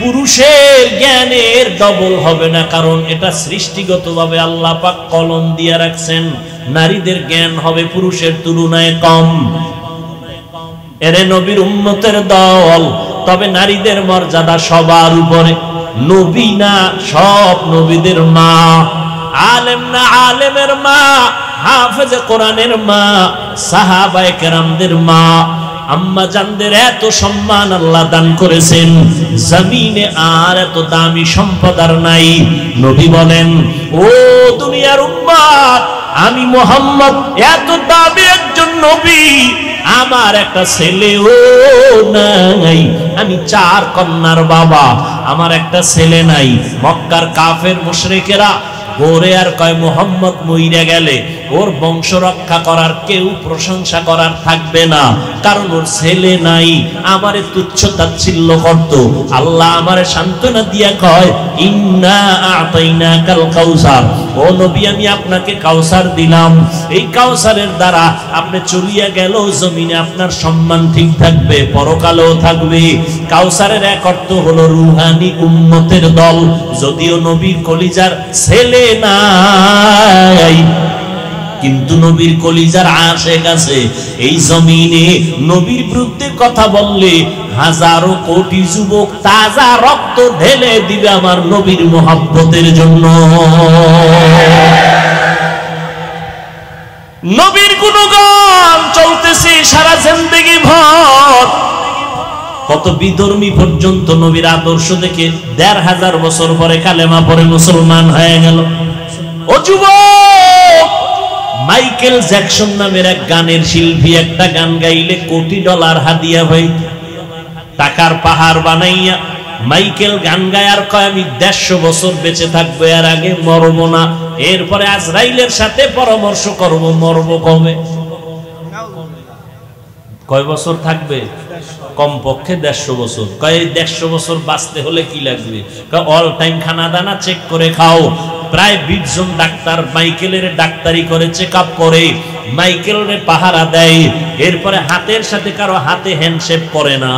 পুরুষের জ্ঞানের ডবল হবে না, কারণ এটা সৃষ্টিগতভাবে আল্লাহ পাক কলম দিয়ে রাখছেন, নারীদের জ্ঞান হবে পুরুষের তুলনায় কম। এরে নবীর উম্মতের দল, তবে নারীদের মর্যাদা সবার উপরে। নবী না, সব নবীদের মা, আলেম না, আলেমের মা, হাফেজে কোরআনের মা, সাহাবায়ে কেরামদের মা, আম্মা জানদের এত সম্মান আল্লাহ দান করেছেন, জমিনে আর এত দামি সম্পদ আর নাই। নবী বলেন, ও দুনিয়ার উম্মত, আমি মুহাম্মদ এত দামি একজন নবী, আমার একটা ছেলেও নাই, আমি 4 কন্যার বাবা, আমার একটা ছেলে নাই। মক্কার কাফের মুশরিকেরা ওরে আর কয় মুহাম্মদ মইরা গেলে ওর বংশ রক্ষা করার কেউ প্রশংসা করার থাকবে না, কারণ ওর ছেলে নাই। আমারে তুচ্ছ তাচ্ছিল্য করত, আল্লাহ আমারে সান্ত্বনা দিয়া কয়, ইন্না আতাইনাকাল কাউসার, ও নবী আমি আপনাকে কাউসার দিলাম, এই কাউসারের দ্বারা আপনি চলিয়া গেল জমিনে আপনার সম্মান ঠিক থাকবে, পরকালেও থাকবে। কাউসারের এক অর্থ হলো রুহানি উম্মতের দল। যদিও নবীর কলিজার ছেলে নাই, কিন্তু নবীর কলিজার আশেক আছে। এই জমিনে নবীর বিরুদ্ধে কথা বললে হাজারো কোটি যুবক তাজা রক্ত ঢেলে দিবে আমার নবীর মোহাব্বতের জন্য। নবীর গুণগান চলতেছে সারা জিন্দেগি ভর। কত বিধর্মী পর্যন্ত নবীর আদর্শ দেখে 1500 বছর পরে কালেমা পড়ে মুসলমান হয়ে গেল। ও যুবক, মাইকেল জ্যাকসন নামের এক গানের শিল্পী একটা গান গাইলে $1 কোটি হাদিয়া ভাই, টাকার পাহাড় বানাইয়া মাইকেল গান গায় আর কয় আমি 150 বছর বেঁচে থাকবো, এর আগে মরবো না, এরপরে আজরাইলের সাথে পরামর্শ করব মরবো কবে। কয় বছর থাকবে? কমপক্ষে 150 বছর। কয় 150 বছর বাঁচতে হলে কি লাগবে? অল টাইম খানা দানা চেক করে খাও। প্রায় 20 জন ডাক্তার মাইকেলের ডাক্তারি করে চেক আপ করে, মাইকেল রে পাহারা দেয়, এরপরে হাতের সাথে কারো হাতে হ্যান্ডশেক করে না,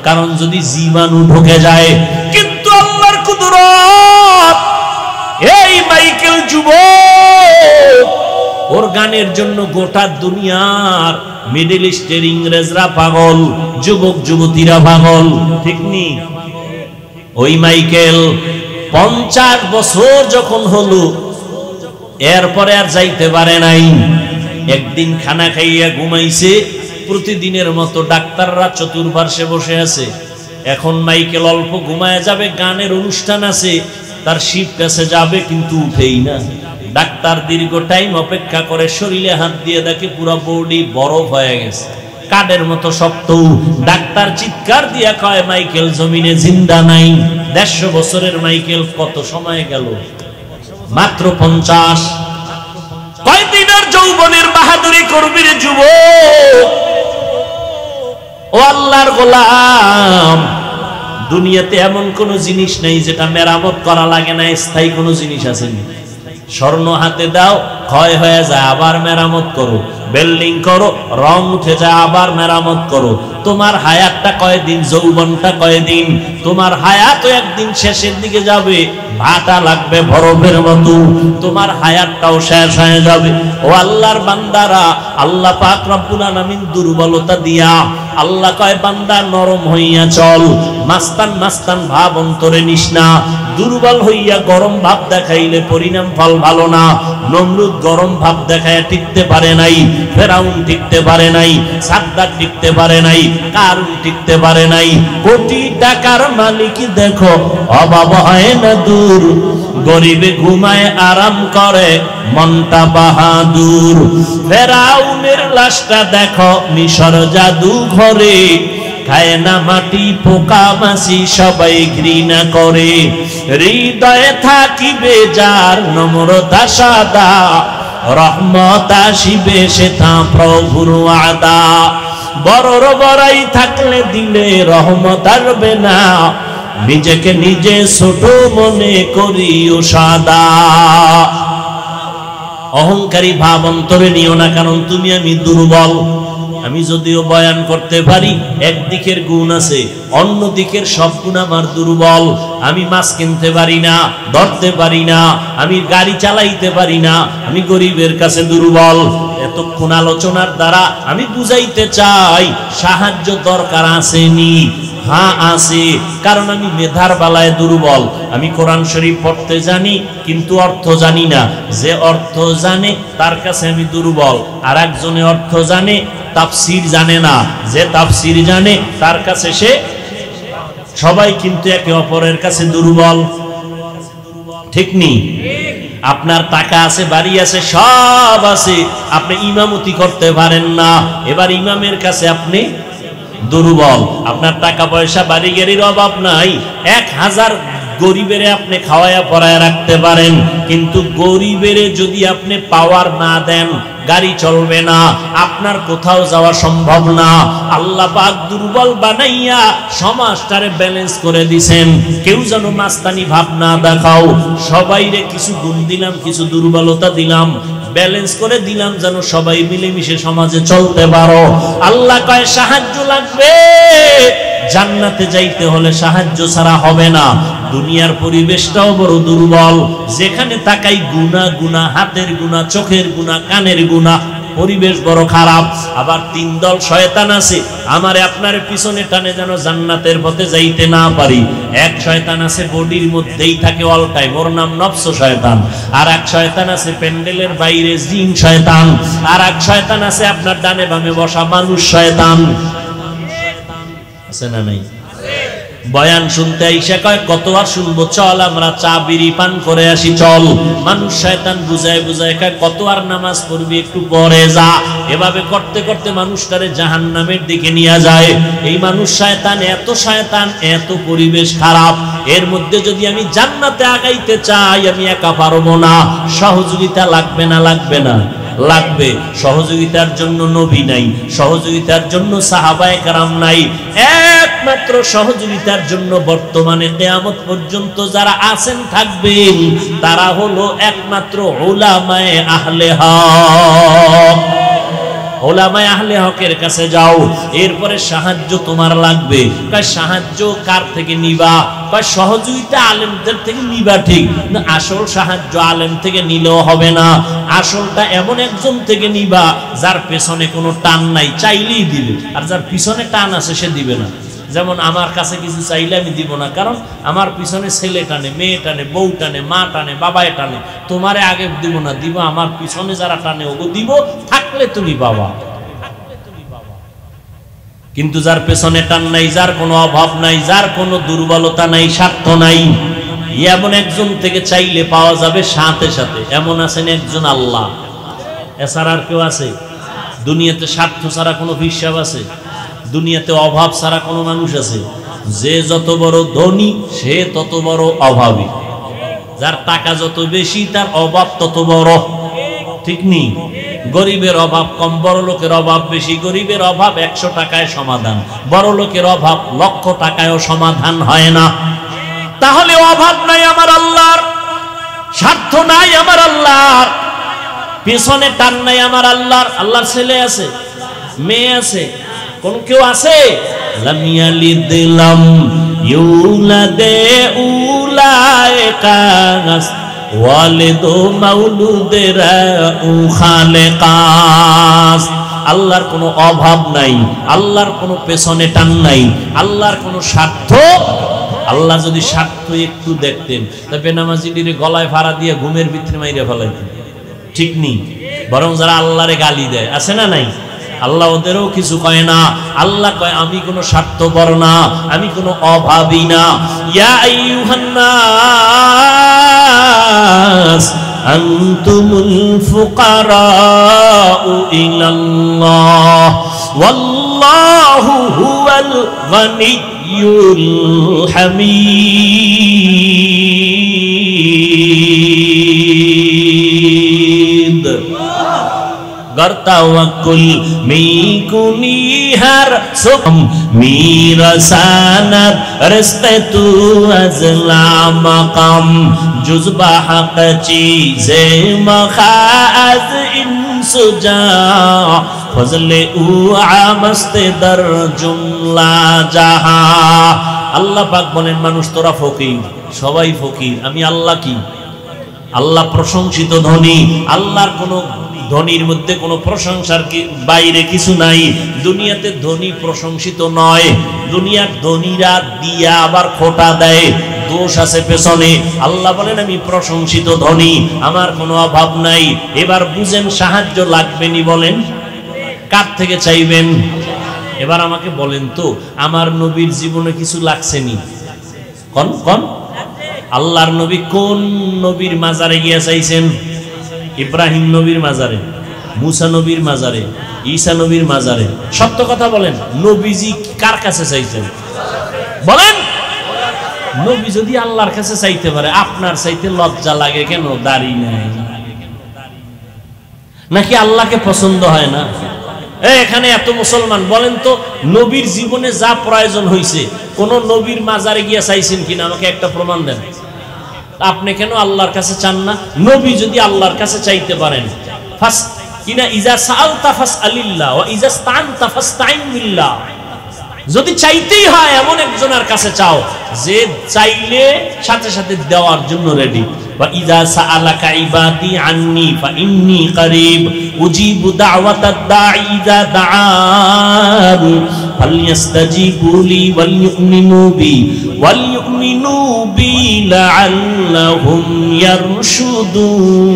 কারণ যদি জীবাণু ঢুকে যায়। কিন্তু আল্লাহর কুদরত, এই মাইকেল যুবক, ওর গানের জন্য গোটা দুনিয়ার মিডল ইস্টের ইংরেজরা পাগল, যুবক যুবতীরা পাগল, ঠিক নি? ওই মাইকেল 50 বছর যখন হলো, এরপরে আর যাইতে পারে নাই। একদিন খানা খাইয়া ঘুমাইছে, প্রতিদিনের মতো ডাক্তাররা চতুর্পার্শ্বে বসে আছে। এখন মাইকেল অল্প ঘুমায় যাবে, গানের অনুষ্ঠান আছে, তার শিফট কাছে যাবে, কিন্তু উঠেই না। ডাক্তার দীর্ঘ টাইম অপেক্ষা করে, শরীরে হাত দিয়ে দেখে পুরো বডি বরফ হয়ে গেছে, কাঠের মতো শক্ত। ডাক্তার চিৎকার দিয়া কয়, মাইকেল জমিনে জিন্দা নাই। 150 বছরের মাইকেল কত সময় গেল? মাত্র 50। কয়দিনের যৌবনের বাহাদুরি করবি রে যুবক? ও আল্লাহর গোলাম, দুনিয়াতে এমন কোন জিনিস নাই যেটা মেরামত করা লাগে না। স্থায়ী কোন জিনিস আছে? স্বর্ণ হাতে দাও, ক্ষয় হয়ে যায়, আবার মেরামত করো। বিল্ডিং করো, রং উঠে যায়, আবার মেরামত করো। তোমার হায়াতটা কয়দিন, যৌবনটা কয়দিন? তোমার হায়াতও একদিন শেষের দিকে যাবে, ভাটা লাগবে বরফের মতো, তোমার হায়াতটাও শেষ হয়ে যাবে। ও আল্লাহর বান্দারা, আল্লাহ পাক রব্বুল আলামিন দুর্বলতা দিয়া, আল্লাহ কয় বান্দা নরম হইয়া চল, মাস্তান মাস্তান ভাব অন্তরে নিস না। দুর্বল হইয়া গরম ভাব দেখাইলে পরিণাম ফল ভালো না। নমরুদ গরম ভাব দেখায় টিকতে পারে নাই, ফেরাউন টিকতে পারে নাই, সাদ্দাত টিকতে পারে নাই, কারুন টিকতে পারে নাই। কোটি টাকার মালিক দেখো, অভাব হয় না দূর, গরিবে ঘুমায় আরাম করে মনটা বাহাদুর। ফেরাউনের লাশটা দেখো মিশর জাদু ঘরে, খায় না মাটি পোকা মাছি সবাই ঘৃণা করে। হৃদয়ে থাকিবে যার নম্রতা সাদা, রহমত আসিবে সেথা প্রভুর ওয়াদা। বড়র বড়াই থাকলে দিলে রহমত আসবে না, নিজেকে নিজে ছোট মনে করিও সাদা। অহংকারী ভাব অন্তরে নিও না, কারণ তুমি আমি দুর্বল। আমি যদিও বয়ান করতে পারি, একদিকের গুণ আছে, অন্য দিকের সব গুণ আমার দুর্বল। আমি মাছ কিনতে পারি না, ধরতে পারি না, আমি গাড়ি চালাইতে পারি না, আমি গরিবের কাছে দুর্বল। এতক্ষণ আলোচনার দ্বারা আমি বুঝাইতে চাই, সাহায্য দরকার আসেনি, হ্যাঁ আছে, কারণ আমি মেধার বেলায় দুর্বল। আমি কোরআন শরীফ পড়তে জানি, কিন্তু অর্থ জানি না। যে অর্থ জানে তার কাছে আমি দুর্বল, আর একজনে অর্থ জানে, তাফসীর জানে না। যে তাফসীর জানে তার কাছে সে, সবাই কিন্তু একে অপরের কাছে দুর্বল, ঠিক নি? আপনার টাকা আছে, বাড়ি আছে, সব আছে, আপনি ইমামতি করতে পারেন না, এবার ইমামের কাছে আপনি দুর্বল। আপনার টাকা পয়সা বাড়ি গাড়ির অভাব নাই, 1000 গরিবেরে আপনি খাওয়ায়া পরায়া রাখতে পারেন, কিন্তু গরিবেরে যদি আপনি পাওয়ার না দেন, গাড়ি চলবে না, আপনার কোথাও যাওয়া সম্ভব না। আল্লাহ পাক দুর্বল বানাইয়া সমাজটারে ব্যালেন্স করে দিছেন। কেউ যেন মাস্তানি ভাব না দেখাও, সবাইরে কিছু গুণ দিলাম, কিছু দুর্বলতা দিলাম, ব্যালেন্স করে দিলাম, যেন সবাই মিলেমিশে সমাজে চলতে পারো। আল্লাহ কয় সাহায্য লাগবে, জান্নাতে যাইতে হলে সাহায্য ছাড়া হবে না। দুনিয়ার পরিবেশটাও বড় দুর্বল, যেখানে তাকাই গুনাহ গুনাহ, হাতের গুনাহ, চোখের গুনাহ, কানের গুনাহ, পরিবেশ বড় খারাপ। আবার 3 দল শয়তান আছে, আমারে আপনার পিছনে টানে যেন জান্নাতের পথে যাইতে না পারি। এক শয়তান আছে বডির মধ্যেই থাকে অল টাইম, ওর নাম নফস শয়তান। আর এক শয়তান আছে প্যান্ডেলের বাইরে, জিন শয়তান। আর এক শয়তান আছে আপনার ডানে বামে বসা মানুষ শয়তান। আছে না নাই? বয়ান শুনতে আইসা কয় কত আর শুনবো, চল আমরা চা বিড়ি পান করে আসি, চল। মানুষ শয়তান বুঝায় বুঝায় কয় কত আর নামাজ পড়বি, একটু পরে যা। এভাবে করতে করতে মানুষটারে জাহান্নামের দিকে নিয়ে যায়। এই মানুষ শয়তান, এত শয়তান, এত পরিবেশ খারাপ, এর মধ্যে যদি আমি জান্নাতে আগাইতে চাই, আমি একা পারবো না। সহযোগিতা লাগবে না? লাগবে না? লাগবে। সহযোগিতার জন্য নবী নাই, সহযোগিতার জন্য সাহাবায়ে কেরাম নাই। একমাত্র সহযোগিতার জন্য বর্তমানে কিয়ামত পর্যন্ত যারা আছেন, থাকবেন, তারা হলো একমাত্র উলামায়ে আহলে হক। উলামায়ে আহলে হকের কাছে যাও, এরপরে সাহায্য তোমার লাগবে। কয় সাহায্য কার থেকে নিবা? কয় সহযোগিতা আলেমদের থেকে নিবা, ঠিক না আসল সাহায্য আলেম থেকে নিলেও হবে না, আসলটা এমন একজন থেকে নিবা যার পেছনে কোনো টান নাই, চাইলেই দিবে, আর যার পিছনে টান আছে সে দিবে না। যেমন আমার কাছে কিছু চাইলে আমি দিব না, কারণ আমার পিছনে ছেলে টানে, মেয়ে টানে, বউ টানে, মা টানে, বাবায় টানে। তোমারে আগে দিব না, দিব আমার পিছনে যারা টানে ওগো দিব, থাকলে তুমি বাবা। কিন্তু যার পেছনে টান নাই, যার কোনো অভাব নাই, যার কোনো দুর্বলতা নাই, স্বার্থ নাই, এমন একজন থেকে চাইলে পাওয়া যাবে সাথে সাথে। এমন আছেন একজন আল্লাহ, এছাড়া আর কেউ আছে? দুনিয়াতে স্বার্থ ছাড়া কোনো হিসাব আছে? দুনিয়াতে অভাব ছাড়া কোনো মানুষ আছে? যে যত বড় ধনী সে তত বড় অভাবী, যার টাকা যত বেশি তার অভাব তত বড়, ঠিক নেই? গরিবের অভাব কম, বড় লোকের অভাব বেশি। গরিবের অভাব 100 টাকায় সমাধান, বড় লোকের অভাব লক্ষ টাকায়ও সমাধান হয় না। তাহলে অভাব নাই আমার আল্লাহর, স্বার্থ নাই আমার আল্লাহর, পেছনে টান নাই আমার আল্লাহর। আল্লাহর ছেলে আছে, মেয়ে আছে, কোন কেউ আছে? লাম ইয়ালিদ লাম ইউলাদে উলাইকাস ওয়ালিদু মাউলুদেরা খালেকাস। আল্লাহর কোনো অভাব নাই, আল্লাহর কোনো পেছনে টান নাই, আল্লাহর কোনো স্বার্থ। আল্লাহ যদি স্বার্থ একটু দেখতেন তবে নামাজিদের গলায় ফাড়া দিয়ে ঘুমের ভিতরে মাইরে ফেলাইতেন, ঠিক নেই? বরং যারা আল্লাহরে গালি দেয় আছে না নাই, আল্লাহ ওদেরও কিছু কয় না। আল্লাহ কয় আমি কোনো স্বার্থপর না, আমি কোনো অভাবী না। ইয়া আইয়ুহান নাস আনতুমুল ফুকারাউ ইলাল্লাহ ওয়াল্লাহু হুয়াল গনিয়্যুল হামিদ। গর্তাওয়াকুল মিকুনি হার সুম মিরাসানাত রস্তে তু আজলা মাকাম জুজবা হক চিজে মখাজ ইনসুজা ফজলে উ আমস্তে দর জুমলা জাহা। আল্লাহ পাক বলেন মানুষ তোরা ফকির, সবাই ফকির, আমি আল্লাহ কি? আল্লাহ প্রশংসিত ধনী। আল্লাহর কোনো ধনীর মধ্যে কোনো প্রশংসার বাইরে কিছু নাই। দুনিয়াতে ধনী প্রশংসিত নয়, দুনিয়ার ধনীরা দিয়া আবার খোটা দেয়, দোষ আছে পেছনে। আল্লাহ বলেন আমি প্রশংসিত ধনী, আমার কোনো অভাব নাই। এবার বুঝেন সাহায্য লাগবে নি, বলেন কার থেকে চাইবেন? এবার আমাকে বলেন তো আমার নবীর জীবনে কিছু লাগছে নি? কোন কোন আল্লাহর নবী কোন নবীর মাজারে গিয়া চাইছেন? ইব্রাহিম নবীর মাজারে, মুসা নবীর মাজারে, ঈসা নবীর মাজারে। সত্য কথা বলেন, নবীজি কার কাছে চাইছেন? বলেন। নবী যদি আল্লাহর কাছে চাইতে পারে, আপনার চাইতে লজ্জা লাগে কেন? দাড়ি নাই নাকি আল্লাহকে পছন্দ হয় না? এখানে এত মুসলমান, বলেন তো নবীর জীবনে যা প্রয়োজন হয়েছে কোন নবীর মাজারে গিয়া চাইছেন কিনা? আমাকে একটা প্রমাণ দেন। আপনি কেন আল্লাহর কাছে চান না? নবী যদি আল্লাহর কাছে চাইতে পারেন, ফাস কিনা ইজা সাআলতা ফাসআলিল্লাহ ওয়া ইজা ইসতাআনতা ফাসতাইন বিল্লাহ। যদি চাইতেই হয় এমন একজনের কাছে চাও যে চাইলে সাথে সাথে দেওয়ার জন্য রেডি। ওয়া ইজা সাআলাকা ইবাদি আন্নী ফাইন্নী করিব উজিবু দাওয়াতাদ দাঈ ইজা দাআন ফালইস্তাজিবু লি ওয়াল ইউমিনু বি লাআল্লাহুম ইয়ারশুদুন।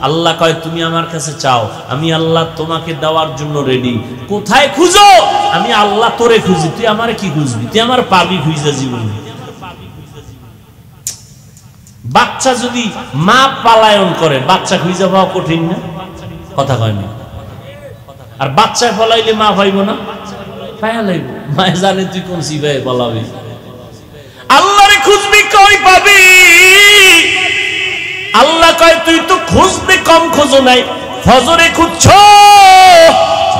আল্লাহ কয় তুমি আমার কাছে চাও, আমি আল্লাহ তোমাকে দেওয়ার জন্য রেডি। কোথায় খুঁজো? আমি আল্লাহ তোরে খুঁজি, তুই আমারে কি খুঁজবি? তুই আমার পাবি খুঁজা জীবনে। বাচ্চা যদি মা পালায়ন করে, বাচ্চা খুঁজে পাওয়া কঠিন না? কথা কয় না? আর বাচ্চা পলাইলে মা পাইব না? পায়া লাইব। মায়ে জানে তুই কোন সিবাই পলাবি। আল্লাহরে খুঁজবি, কই পাবি? আল্লাহ কয় তুই তো খুঁজতে কম খোঁজো নাই, ফজরে খুঁজছো,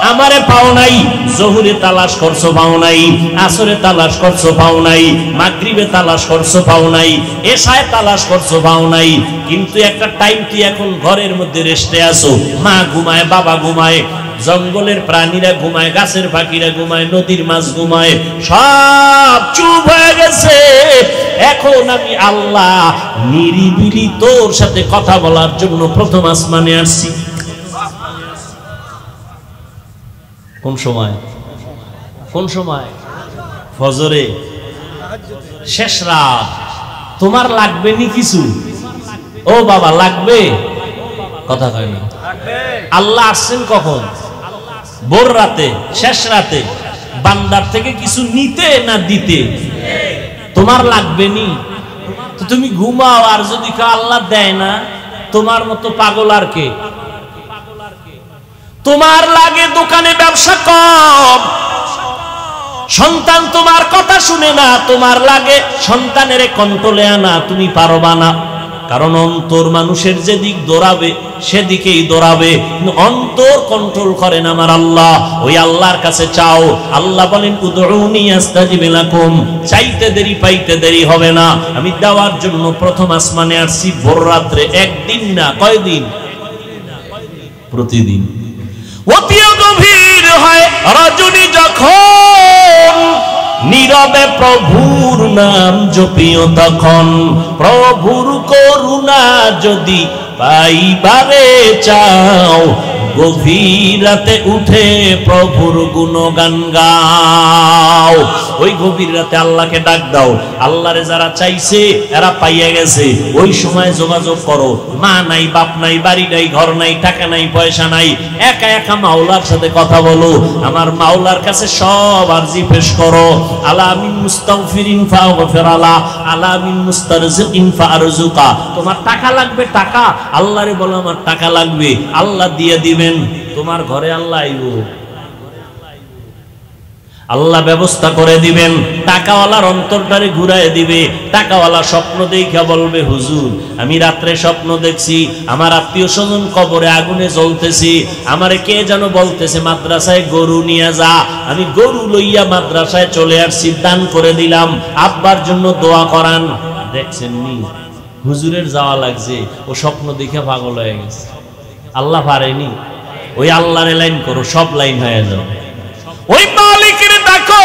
আমারে পাও নাই, জোহরে তালাশ করছো পাও নাই, আসরে তালাশ করছো পাও নাই, মাগরিবে তালাশ করছো পাও নাই, এশায় তালাশ করছো পাও নাই, কিন্তু একটা টাইম তুই এখন ঘরের মধ্যে রেস্টে আসো, মা ঘুমায়, বাবা ঘুমায়, জঙ্গলের প্রাণীরা ঘুমায়, গাছের পাখিরা ঘুমায়, নদীর মাছ ঘুমায়, সব চুপ হয়ে গেছে। এখন আমি আল্লাহ নিরিবিলি তোর সাথে কথা বলার জন্য প্রথম আসমানে আসছি। কোন সময়? কোন সময়? ফজরে, শেষ রাত। তোমার লাগবে নি কিছু? ও বাবা লাগবে? কথা কয় না। আল্লাহ আসছেন কখন? ভোর রাতে, শেষ রাতে। বান্দার থেকে কিছু নিতে না দিতে? তোমার লাগবে নি? তো তুমি ঘুমাও, আর যদি আল্লাহ দেয় না, তোমার মতো পাগল আর কে? তোমার লাগে দোকানে ব্যবসা কম, সন্তান তোমার কথা শুনে না, তোমার লাগে সন্তানের কন্ট্রোলে আনা, তুমি পারবা না। কারণ অন্তর মানুষের যেদিক দৌড়াবে সেদিকেই দৌড়াবে, অন্তর কন্ট্রোল করেন আমার আল্লাহ। ওই আল্লাহর কাছে চাও। আল্লাহ বলেন উদউনি আস্তাজিব লাকুম, চাইতে দেরি পাইতে দেরি হবে না। আমি দেওয়ার জন্য প্রথম আসমানে আসছি ভোর রাত্রে, একদিন না, কয়দিন? প্রতিদিন। অতি গভীর হয় রজনী যখন, নীরবে প্রভুর নাম জপিও তখন। প্রভুর করুণা যদি পাইবারে চাও, গভীর রাতে উঠে প্রভুর গুণগান গাও। ওই গভীর রাতে আল্লাহকে ডাক দাও। আল্লাহরে যারা চাইছে এরা পাইয়া গেছে, ওই সময় যোগাযোগ করো। মা নাই, বাপ নাই, বাড়ি নাই, ঘর নাই, টাকা নাই, পয়সা নাই, একা একা মাওলার সাথে কথা বলো। আমার মাওলার কাছে সব আরজি পেশ করো। আলা মিন মুস্তাগফিরিন ফাগফির আলা, আলা মিন মুস্তারজিকিন ফারজুকা। তোমার টাকা লাগবে, টাকা আল্লাহরে বলো আমার টাকা লাগবে, আল্লাহ দিয়ে দিবেন। তোমার ঘরে আল্লাহ আইব, আল্লাহ ব্যবস্থা করে দিবেন। টাকাওয়ালার অন্তরটারে ঘুরায় দিবে। টাকাওয়ালা স্বপ্ন দেখা বলবে, হুজুর আমি রাত্রে স্বপ্ন দেখছি আমার আত্মীয় স্বজন কবরে আগুনে জ্বলতেছি, আমারে কে যেন বলতেছে মাদ্রাসায় গরু নিয়ে যা। আমি গরু লইয়া মাদ্রাসায় চলে আসছি, দান করে দিলাম, আব্বার জন্য দোয়া করান। দেখছেন নি হুজুরের যাওয়া লাগছে, ও স্বপ্ন দেখে পাগল হয়ে গেছে। আল্লাহ পারেনি? ওই আল্লাহরে লাইন করো, সব লাইন হয়ে যাও। ওই মালিকের ডাকো,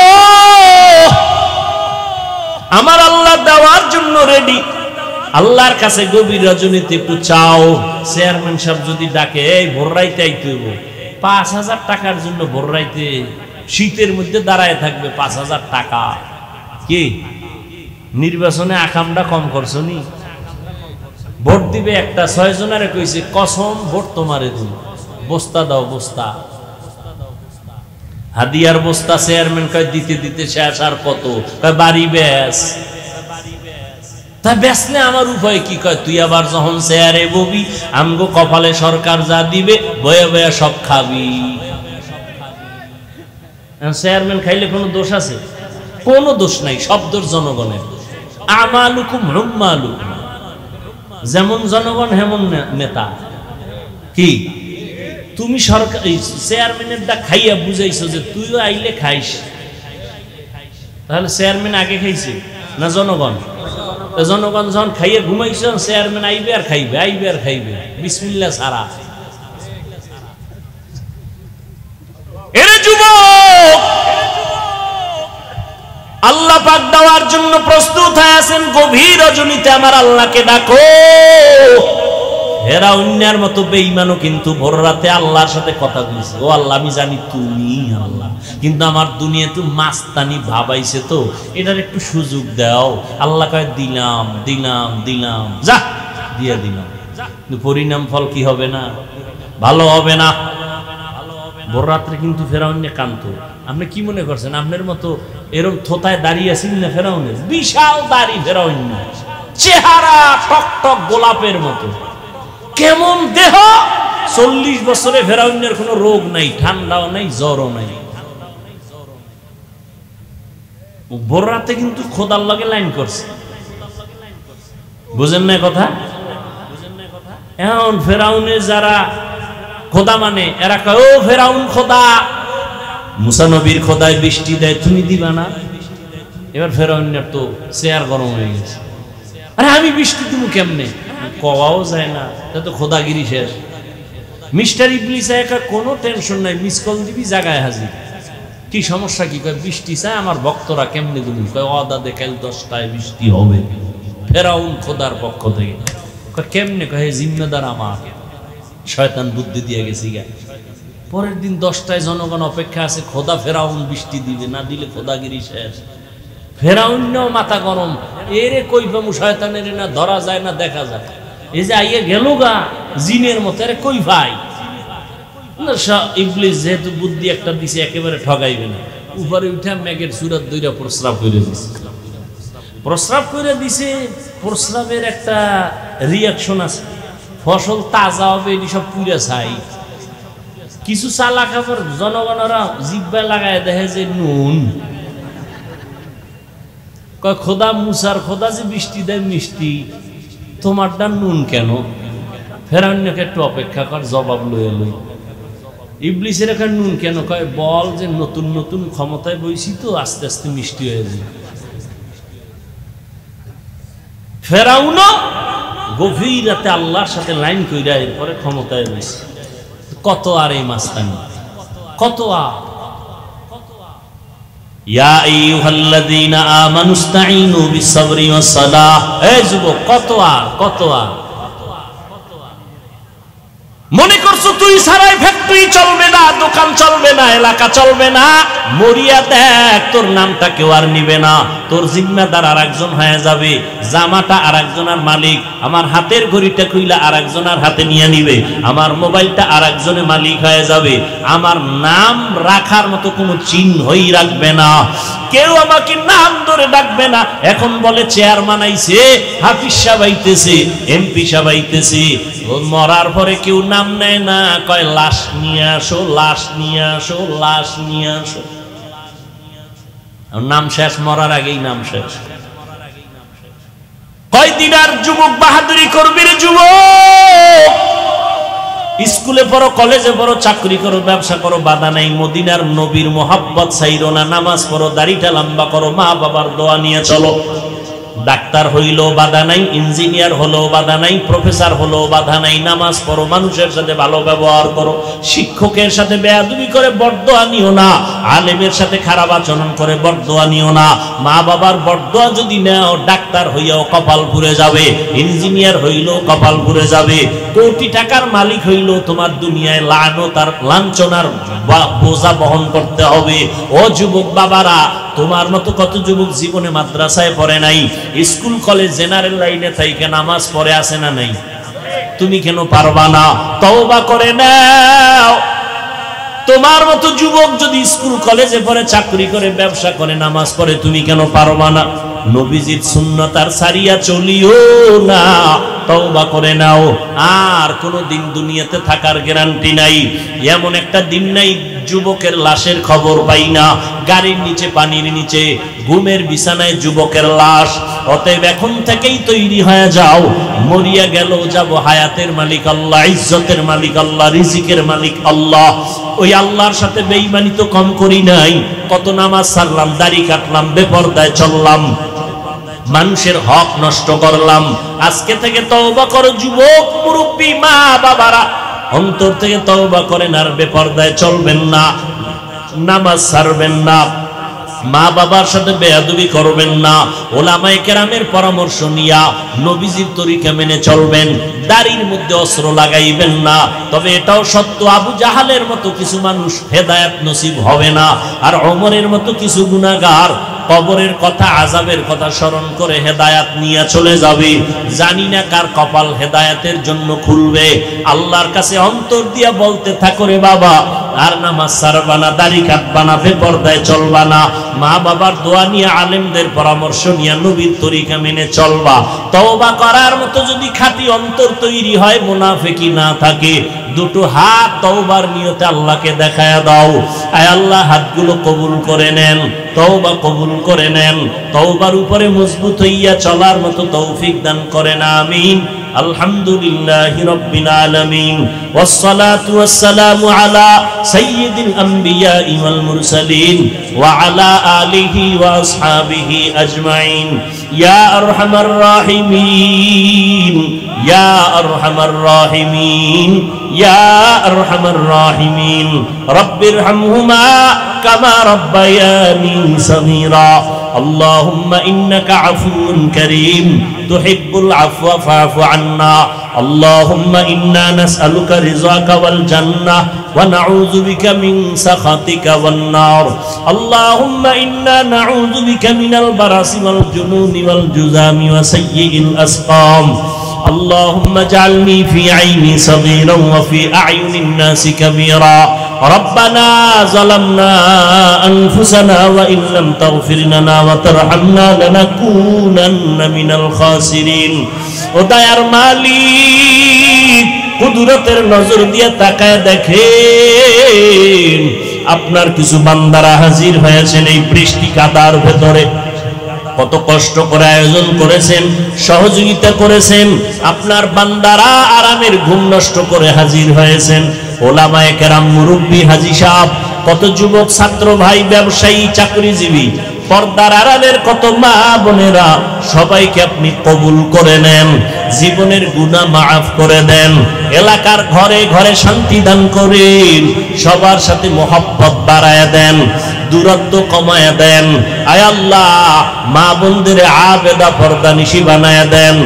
আমার আল্লাহ দেওয়ার জন্য রেডি। আল্লাহর কাছে গভীর রজনীতে একটু চাও। চেয়ারম্যান সাহেব যদি ডাকে, এই ভোর রাইতে আইতে হইব, ৫,০০০ টাকার জন্য ভোর রাইতে শীতের মধ্যে দাঁড়ায় থাকবে, ৫,০০০ টাকা। কি নির্বাচনে আকামটা কম করছো নি? ভোট দিবে একটা, ৬ জনারে কইছে কসম ভোট তোমারে দিব, বস্তা দাও, বস্তা হাদিয়ার বস্তা। চেয়ারম্যান কয় দিতে দিতে শেষ, আর কত? কয় বাড়ি বেশ। তা বেচলে আমার উপায় কি? কয় তুই আবার যখন চেয়ারে ববি, আমগো কপালে সরকার যা দিবে বয়ে বয়ে সব খাবি। চেয়ারম্যান খাইলে কোনো দোষ আছে? কোনো দোষ নাই, সব দোষ জনগণের। আমালুকুম হুম্মালুকুম, যেমন জনগণ হেমন নেতা। কি তুমি সরকার চেয়ারম্যানের দা খাইয়া বুঝাইছো যে তুইও আইলে খাইস, তাহলে চেয়ারম্যান আগে খাইছে না জনগণ? জনগণ যখন খাইয়ে ঘুমাইছ, চেয়ারম্যান আইবে আর খাইবে, আইবে আর খাইবে, বিসমিল্লাহ ছাড়া। এরে যুবক, আল্লাহ পাক দেওয়ার জন্য প্রস্তুত হয়ে আছেন। গভীর রজনীতে আমার আল্লাহকে ডাকো। এরা অন্যের মতো বেঈমানও কিন্তু ভোর রাতে আল্লাহর সাথে কথা বলছে। ও আল্লাহ, আমি জানি তুমি আল্লাহ, কিন্তু আমার দুনিয়া তো মাস্তানি ভাবাইছে, তো এটার একটু সুযোগ দাও। আল্লাহ কয় দিলাম দিলাম দিলাম, যা দিয়ে দিলাম, কিন্তু পরিণাম ফল কি হবে? না ভালো হবে না। ভোর রাত্রে কিন্তু ফেরাউন কান্ত। আপনি কি মনে করছেন আপনার মতো এরকম থোতায় দাঁড়িয়ে আছেন না? ফেরাউনের বিশাল দাড়ি, ফেরাউন চেহারা টক টক গোলাপের মতো, কেমন দেহ। 40 বছরে ফেরাউনের কোনো রোগ নাই, ঠান্ডাও নাই, জ্বরও নাই। ভোর রাতে কিন্তু খোদার লগে লাইন করছে। বুঝেন না কথা? এখন ফেরাউনের যারা খোদা মানে এরা কয় ও ফেরাউন খোদা, মুসা নবীর খোদায় বৃষ্টি দেয়, তুমি দিবা না? এবার ফেরাউনের তো চেয়ার গরম হয়ে গেছে, আরে আমি বৃষ্টি দিব কেমনে, কওয়াও যায় না, তা তো খোদাগিরি শেষ। মিস্টার ইবলিস একা কোনো টেনশন নাই, মিস কল দিবি জায়গায় হাজির। কি সমস্যা কি? কয় বৃষ্টি চায় আমার ভক্তরা, কেমনে দিবি? কয় অদাদে কাল 10টায় বৃষ্টি হবে, ফেরাউন খোদার পক্ষ থেকে। কয় কেমনে? কয় জিম্মেদার আমার, শয়তান বুদ্ধি দিয়ে গেছি গা। পরের দিন 10টায় জনগণ অপেক্ষা আছে, খোদা ফেরাউন বৃষ্টি দিবে, না দিলে খোদাগিরি শেষ। ফেরাউনও মাথা গরম, এরে কই পামু শয়তানের, না ধরা যায় না দেখা যায়, এই যে আইয়ে গেল গা জিনের মতো, আরে কই ভাই? ইবলিস যেহেতু বুদ্ধি একটা দিছে, একেবারে ঠগাইবে না, উপরে উঠে মেঘের সুরাত দইরা প্রস্রাব করে দিছে। প্রস্রাব করে দিছে, প্রস্রাবের একটা রিয়াকশন আছে, ফসল তাজা হবে, এটি সব পুড়ে ছাই। কিছু চালা খাবার জনগণরা জিব্বায় লাগায় দেখে যে নুন। কয় খোদা, মুসার খোদা যে বৃষ্টি দেয় মিষ্টি, তোমারটা নুন কেন? ফেরাউনকে একটু অপেক্ষা কর, জবাব লয়ে লই। ইবলিসের এখানে নুন কেন? কয় বল যে নতুন নতুন ক্ষমতায় বইছি তো, আস্তে আস্তে মিষ্টি হয়ে যায়। ফেরাউনও গভীর রাতে আল্লাহর সাথে লাইন কইরা এরপরে ক্ষমতায় বইছে। কত আর এই মাস্তানি, কত আর। ইয়া আইয়ুহাল্লাযীনা আমানুস্তাঈনু বিস-সাবরি ওয়াস-সালাহ, এই যুবক কত আর, কত আর। মনে করছো তুই সারাই ফ্যাক্টরি চলবে না, দোকান চলবে না, এলাকা চলবে না, মরিয়া দেখ তোর নামটা কেউ আর নিবে না, তোর জিম্মাদার আর একজন হয়ে যাবে, জামাটা আর একজনের মালিক, আমার হাতের ঘড়িটা কইলা আর একজনের হাতে নিয়ে নিবে, আমার মোবাইলটা আর একজনের মালিক হয়ে যাবে, আমার নাম রাখার মতো কোনো চিহ্নই রাখবে না, কেউ আমাকে নাম ধরে ডাকবে না। এখন বলে চেয়ারম্যান আইছে, হাফিজ সাহেব আইতেছে, এমপি সাহেব আইতেছে, মরার পরে কেউ নাম নেয় না, কয় লাশ নিয়ে আসো, লাশ নিয়ে আসো, লাশ নিয়ে আসো। নাম শেষ, মরার আগেই নাম শেষ। কয়দিন আর যুবক বাহাদুরি করবি রে যুবক? স্কুলে পড়ো, কলেজে পড়ো, চাকরি করো, ব্যবসা করো, বাধা নাই। মদিনার নবীর মোহাব্বত ছাইরো না, নামাজ পড়ো, দাড়িটা লম্বা করো, মা বাবার দোয়া নিয়ে চলো। ডাক্তার হইলেও বাধা নাই, ইঞ্জিনিয়ার হলেও বাধা নাই, প্রফেসর হলেও বাধা নাই, নামাজ পড়ো, মানুষের সাথে ভালো ব্যবহার করো, শিক্ষকের সাথে বেয়াদবি করে বরদোয়া নিও না, আলেমের সাথে খারাপ আচরণ করে বরদোয়া নিও না। মা বাবার বরদোয়া যদি নেও, ডাক্তার হইয়াও কপাল পুড়ে যাবে, ইঞ্জিনিয়ার হইলেও কপাল পুড়ে যাবে, কোটি টাকার মালিক হইলেও তোমার দুনিয়ায় লানত আর লাঞ্ছনার বোঝা বহন করতে হবে। ও যুবক বাবারা, তোমার মতো কত যুবক জীবনে মাদ্রাসায় পড়ে নাই, স্কুল কলেজ জেনারেল লাইনে থাইকে নামাজ পড়ে আসে না নাই? তুমি কেন পারবা না? তওবা করে নাও। তোমার মতো যুবক যদি স্কুল কলেজে পড়ে, চাকরি করে, ব্যবসা করে, নামাজ পড়ে, তুমি কেন পারবা না? নবীজির সুন্নাত আর সারিয়া চলিও না, তওবা করে নাও। আর কোনো দিন দুনিয়াতে থাকার গ্যারান্টি নাই, এমন একটা দিন নাই যুবকের লাশের খবর পাই না, গাড়ির নিচে, পানির নিচে, ঘুমের বিছানায় যুবকের লাশ। অতএব এখন থেকেই তৈরি হয়ে যাও, মরিয়া গেল যাব, হায়াতের মালিক আল্লাহ, ইজ্জতের মালিক আল্লাহ, রিজিকের মালিক আল্লাহ। ওই আল্লাহর সাথে বেঈমানি তো কম করি নাই, কত নামাজ ছাড়লাম, দাড়ি কাটলাম, বেপরদায় চললাম, মানুষের হক নষ্ট করলাম। আজকে থেকে তওবা করো যুবক, মুরব্বী, মা বাবারা, অন্তর থেকে তওবা করেন, আর বেপরদায় চলবেন না, নামাজ ছাড়বেন না, মা বাবার সাথে বেয়াদবি করবেন না, ওলামায়ে কেরামের পরামর্শ নিয়া নবীজির তরিকা মেনে চলবেন, দাড়ির মধ্যে অস্ত্র লাগাইবেন না। তবে এটাও সত্য, আবু জাহালের মতো কিছু মানুষ হেদায়েত নসিব হবে না, আর ওমরের মতো কিছু গুনাহগার কবরের কথা, আযাবের কথা স্মরণ করে হেদায়েত নিয়ে চলে যাবে। জানি না কার কপাল হেদায়েতের জন্য খুলবে। আল্লাহর কাছে অন্তর দিয়া বলতে থাকো, রে বাবা, আর নামাজ ছাড়বা না, দাড়ি কাটবা না, বেপরদায় চলবা না, মা বাবার দোয়া নিয়ে, আলেমদের পরামর্শ নিয়ে নবীর তরিকা মেনে চলবা। তওবা করার মতো যদি খাঁটি অন্তর তৈরি হয়, মুনাফিকি না থাকে, দুটো হাত তওবার নিয়তে আল্লাহকে দেখায়া দাও। আয় আল্লাহ, হাতগুলো কবুল করে নেন, তওবা কবুল করে নেন, তওবার উপরে মজবুত হইয়া চলার মতো তৌফিক দান করেন, আমিন। আলহামদুলিল্লাহি রাব্বিল আলামিন ওয়াসসালাতু ওয়াসসালামু আলা সাইয়্যিদিল আমবিয়া ওয়াল মুরসালিন ওয়া আলা আলিহি ওয়া আসহাবিহি আজমাইন ইয়া আরহামার রাহিমিন ইয়া আরহামার রাহিমিন ইয়া আরহামার রাহিমিন রব্বিরহামহুমা কামা রাব্বায়ানি সাগীরা اللهم إنك عفو كريم تحب العفو فاعف عنا اللهم إنا نسألك رضاك والجنة ونعوذ بك من سخطك والنار اللهم إنا نعوذ بك من البرص والجنون والجذام وسيء الأسقام اللهم اجعلني في عيني صغيرا وفي أعين الناس كبيرا ربنا ظلمنا أنفسنا وإن لم تغفر لنا وترحمنا لنكونن من الخاسرين وداير মালিক কুদরতের নজর দিয়ে তাকায় দেখেন আপনার কিছু বান্দারা হাজির হয়েছেন এই বৃষ্টি কাদার ভেতরে কত কষ্ট করে আয়োজন করেছেন সহযোগিতা করেছেন আপনার বান্দারা আরামের ঘুম নষ্ট করে হাজির হয়েছেন ওলামায়ে কেরাম মুরব্বি হাজী সাহেব কত যুবক ছাত্র ভাই ব্যবসায়ী চাকরিজীবী পর্দার আড়ালের কত মা বোনেরা সবাইকে আপনি কবুল করে নেন জীবনের গুনাহ মাফ করে দেন এলাকার ঘরে ঘরে শান্তি দান করেন সবার সাথে মহব্বত বাড়ায় দেন দূরত্ব কমায় দেন আয় আল্লাহ মা বোনদের আবেদা পর্দানিশী বানায় দেন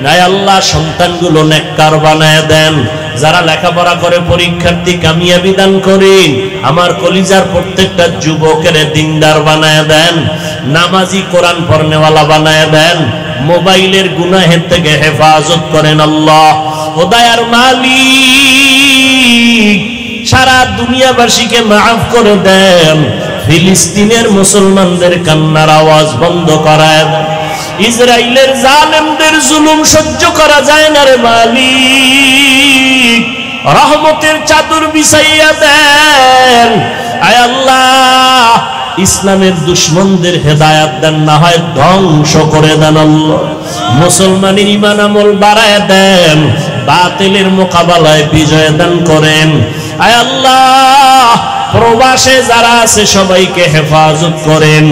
আয় আল্লাহ সন্তানগুলো নেককার বানায় দেন যারা লেখাপড়া করে পরীক্ষার্থী কামিয়াবি দান করেন আমার কলিজার প্রত্যেকটা যুবকের দিনদার বানায় দেন নামাজি কোরআন পড়নেওয়ালা বানায় দেন মোবাইলের গুনাহের থেকে হেফাজত করেন আল্লাহ ও দয়ার মালিক সারা দুনিয়াবাসীকে মাফ করে দেন ফিলিস্তিনের মুসলমানদের কান্নার আওয়াজ বন্ধ করায় দেন ইসরায়েলের জালেমদের জুলুম সহ্য করা যায় না রে মালিক রহমতের চাদর বিছাইয়া দেন আয় আল্লাহ ইসলামের দুশমনদের হেদায়েত দেন না হয় ধ্বংস করে দেন আল্লাহ মুসলমানের ঈমান আমল বাড়ায় দেন বাতিলের মোকাবেলায় বিজয় দান করেন আয় আল্লাহ প্রবাসে যারা আছে সবাইকে হেফাজত করেন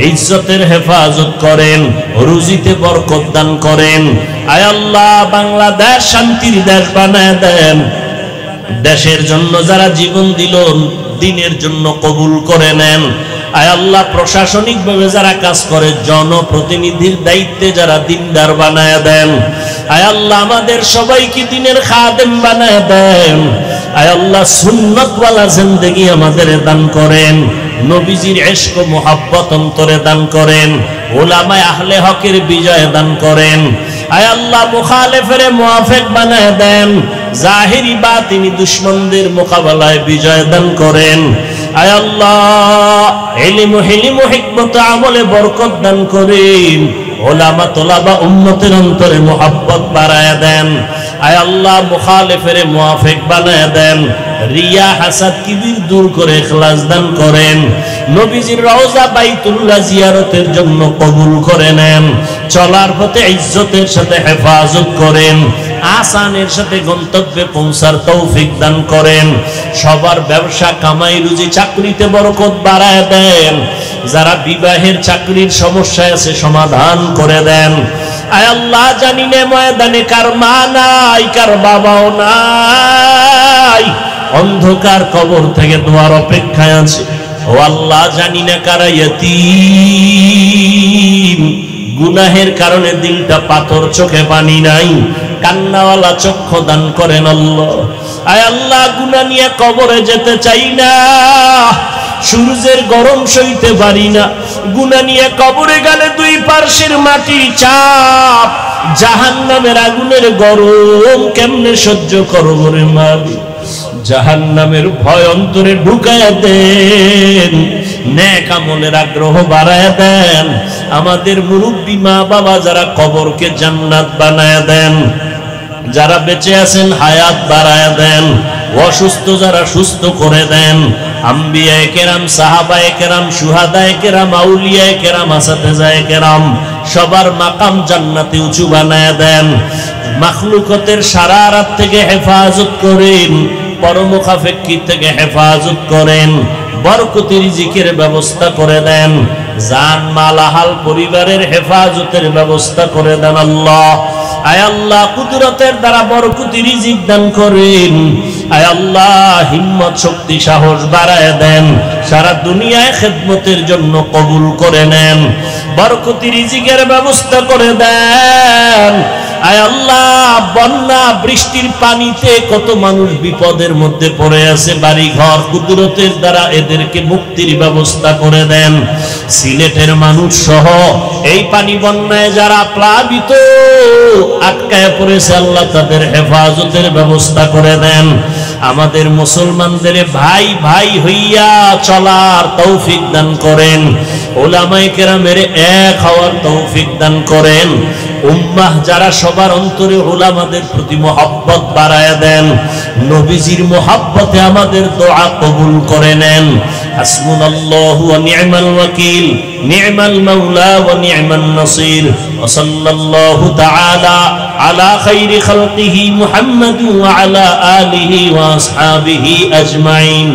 ইজ্জতের হেফাজত করেন রুজিতে বরকত দান করেন আয় আল্লাহ বাংলাদেশ শান্তির দেশ বানায় দেন দেশের জন্য যারা জীবন দিল দিনের জন্য কবুল করে নেন আয় আল্লাহ প্রশাসনিকভাবে যারা কাজ করে জনপ্রতিনিধির দায়িত্বে যারা দিনদার বানায় দেন আয় আল্লাহ আমাদের সবাইকে দিনের খাদেম বানায় দেন আয় আল্লাহ সুন্নতওয়ালা জিন্দেগি আমাদের দান করেন নবীজির ইশক ও মুহাব্বত অন্তরে দান করেন উলামায়ে আহলে হকের বিজয় দান করেন আয় আল্লাহ মুখালিফের মুওয়াফিক বানায় দেন জাহিরি বাতিনি দুশমনদের মোকাবেলায় বিজয় দান করেন আয় আল্লাহ ইলম হিলম হিকমত আমলে বরকত দান করেন উলামা তোলাবা উম্মতের অন্তরে মুহাব্বত বাড়ায় দেন আয় আল্লাহ মুখালিফের মুওয়াফিক বানায় দেন রিয়া হাসাদ কিবির দূর করে ইখলাস দান করেন নবীজির রওজা বাইতুল্লাহ জিয়ারতের জন্য কবুল করে নেন চলার পথে ইজ্জতের সাথে হেফাজত করেন আসানের সাথে গন্তব্যে পৌঁছার তৌফিক দান করেন সবার ব্যবসা কামাই রুজি চাকরিতে বরকত বাড়ায় দেন যারা বিবাহের চাকরির সমস্যায় আছে সমাধান করে দেন আয় আল্লাহ জানি না ময়দানে কার মা নাই কার বাবাও নাই অন্ধকার কবর থেকে দোয়ার অপেক্ষায় আছে ও আল্লাহ জানি না কারা ইয়তীম গুনাহের কারণে দিলটা পাথর চোখে পানি নাই কান্নাওয়ালা চক্ষু দান করেন আল্লাহ আয় আল্লাহ গুনাহ নিয়ে কবরে যেতে চাই না সূর্যের গরম সইতে পারি না গুনাহ নিয়ে কবরে গেলে দুই পার্শ্বের মাটির চাপ জাহান্নামের আগুনের গরম কেমনে সহ্য করব রে মালিক জাহান্নামের ভয় অন্তরে ঢুকায় দেন নেক আমলের আগ্রহ বাড়ায় দেন আমাদের মুরব্বী মা বাবা যারা কবরকে জান্নাত বানায় দেন যারা বেঁচে আছেন হায়াত বাড়ায় দেন অসুস্থ যারা সুস্থ করে দেন আম্বিয়ায়ে কেরাম সাহাবায়ে কেরাম শুহাদায়ে কেরাম আউলিয়ায়ে কেরাম আসাতেজায়ে কেরাম সবার মাকাম জান্নাতে উঁচু বানায় দেন মাখলুকতের শারারাত থেকে হেফাজত করেন, পরমুখাপেক্ষী থেকে হেফাজত করেন, বরকতি রিজিকের ব্যবস্থা করে দেন, জান মাল আহাল পরিবারের হেফাজতের ব্যবস্থা করে দেন আল্লাহ। আয় আল্লাহ কুদরতের দ্বারা বরকতি রিজিক দান করেন। আয় আল্লাহ হিম্মত শক্তি সাহস বাড়ায় দেন, সারা দুনিয়ায় খেদমতের জন্য কবুল করে নেন, বরকতি রিজিকের ব্যবস্থা করে দেন। আয় আল্লাহ বন্যা বৃষ্টির পানিতে কত মানুষ বিপদের মধ্যে পড়ে আছে, বাড়ি ঘর কুদরতের দ্বারা এদেরকে মুক্তির ব্যবস্থা করে দেন। সিলেটের মানুষ সহ এই পানি বন্যায় যারা প্লাবিত আটকায় পড়েছে আল্লাহ তাদের হেফাজতের ব্যবস্থা করে দেন। আমাদের মুসলমানদের ভাই ভাই হইয়া চলার তৌফিক দান করেন, উলামায়ে কেরামের এক হওয়ার তৌফিক দান করেন। উম্মাহ যারা সবার অন্তরে উলামাদের প্রতি মহব্বত বাড়ায় দেন, নবীজির মহব্বতে আমাদের দোয়া কবুল করে নেন। হাসবুনাল্লাহু ওয়া নি'মাল ওয়াকিল, নি'মাল মাওলা ওয়া নি'মান নাসির। ওয়া সাল্লাল্লাহু তাআলা আলা খাইরি খালকিহি মুহাম্মাদ ওয়া আলা আলিহি ওয়া আসহাবিহি আজমাইন।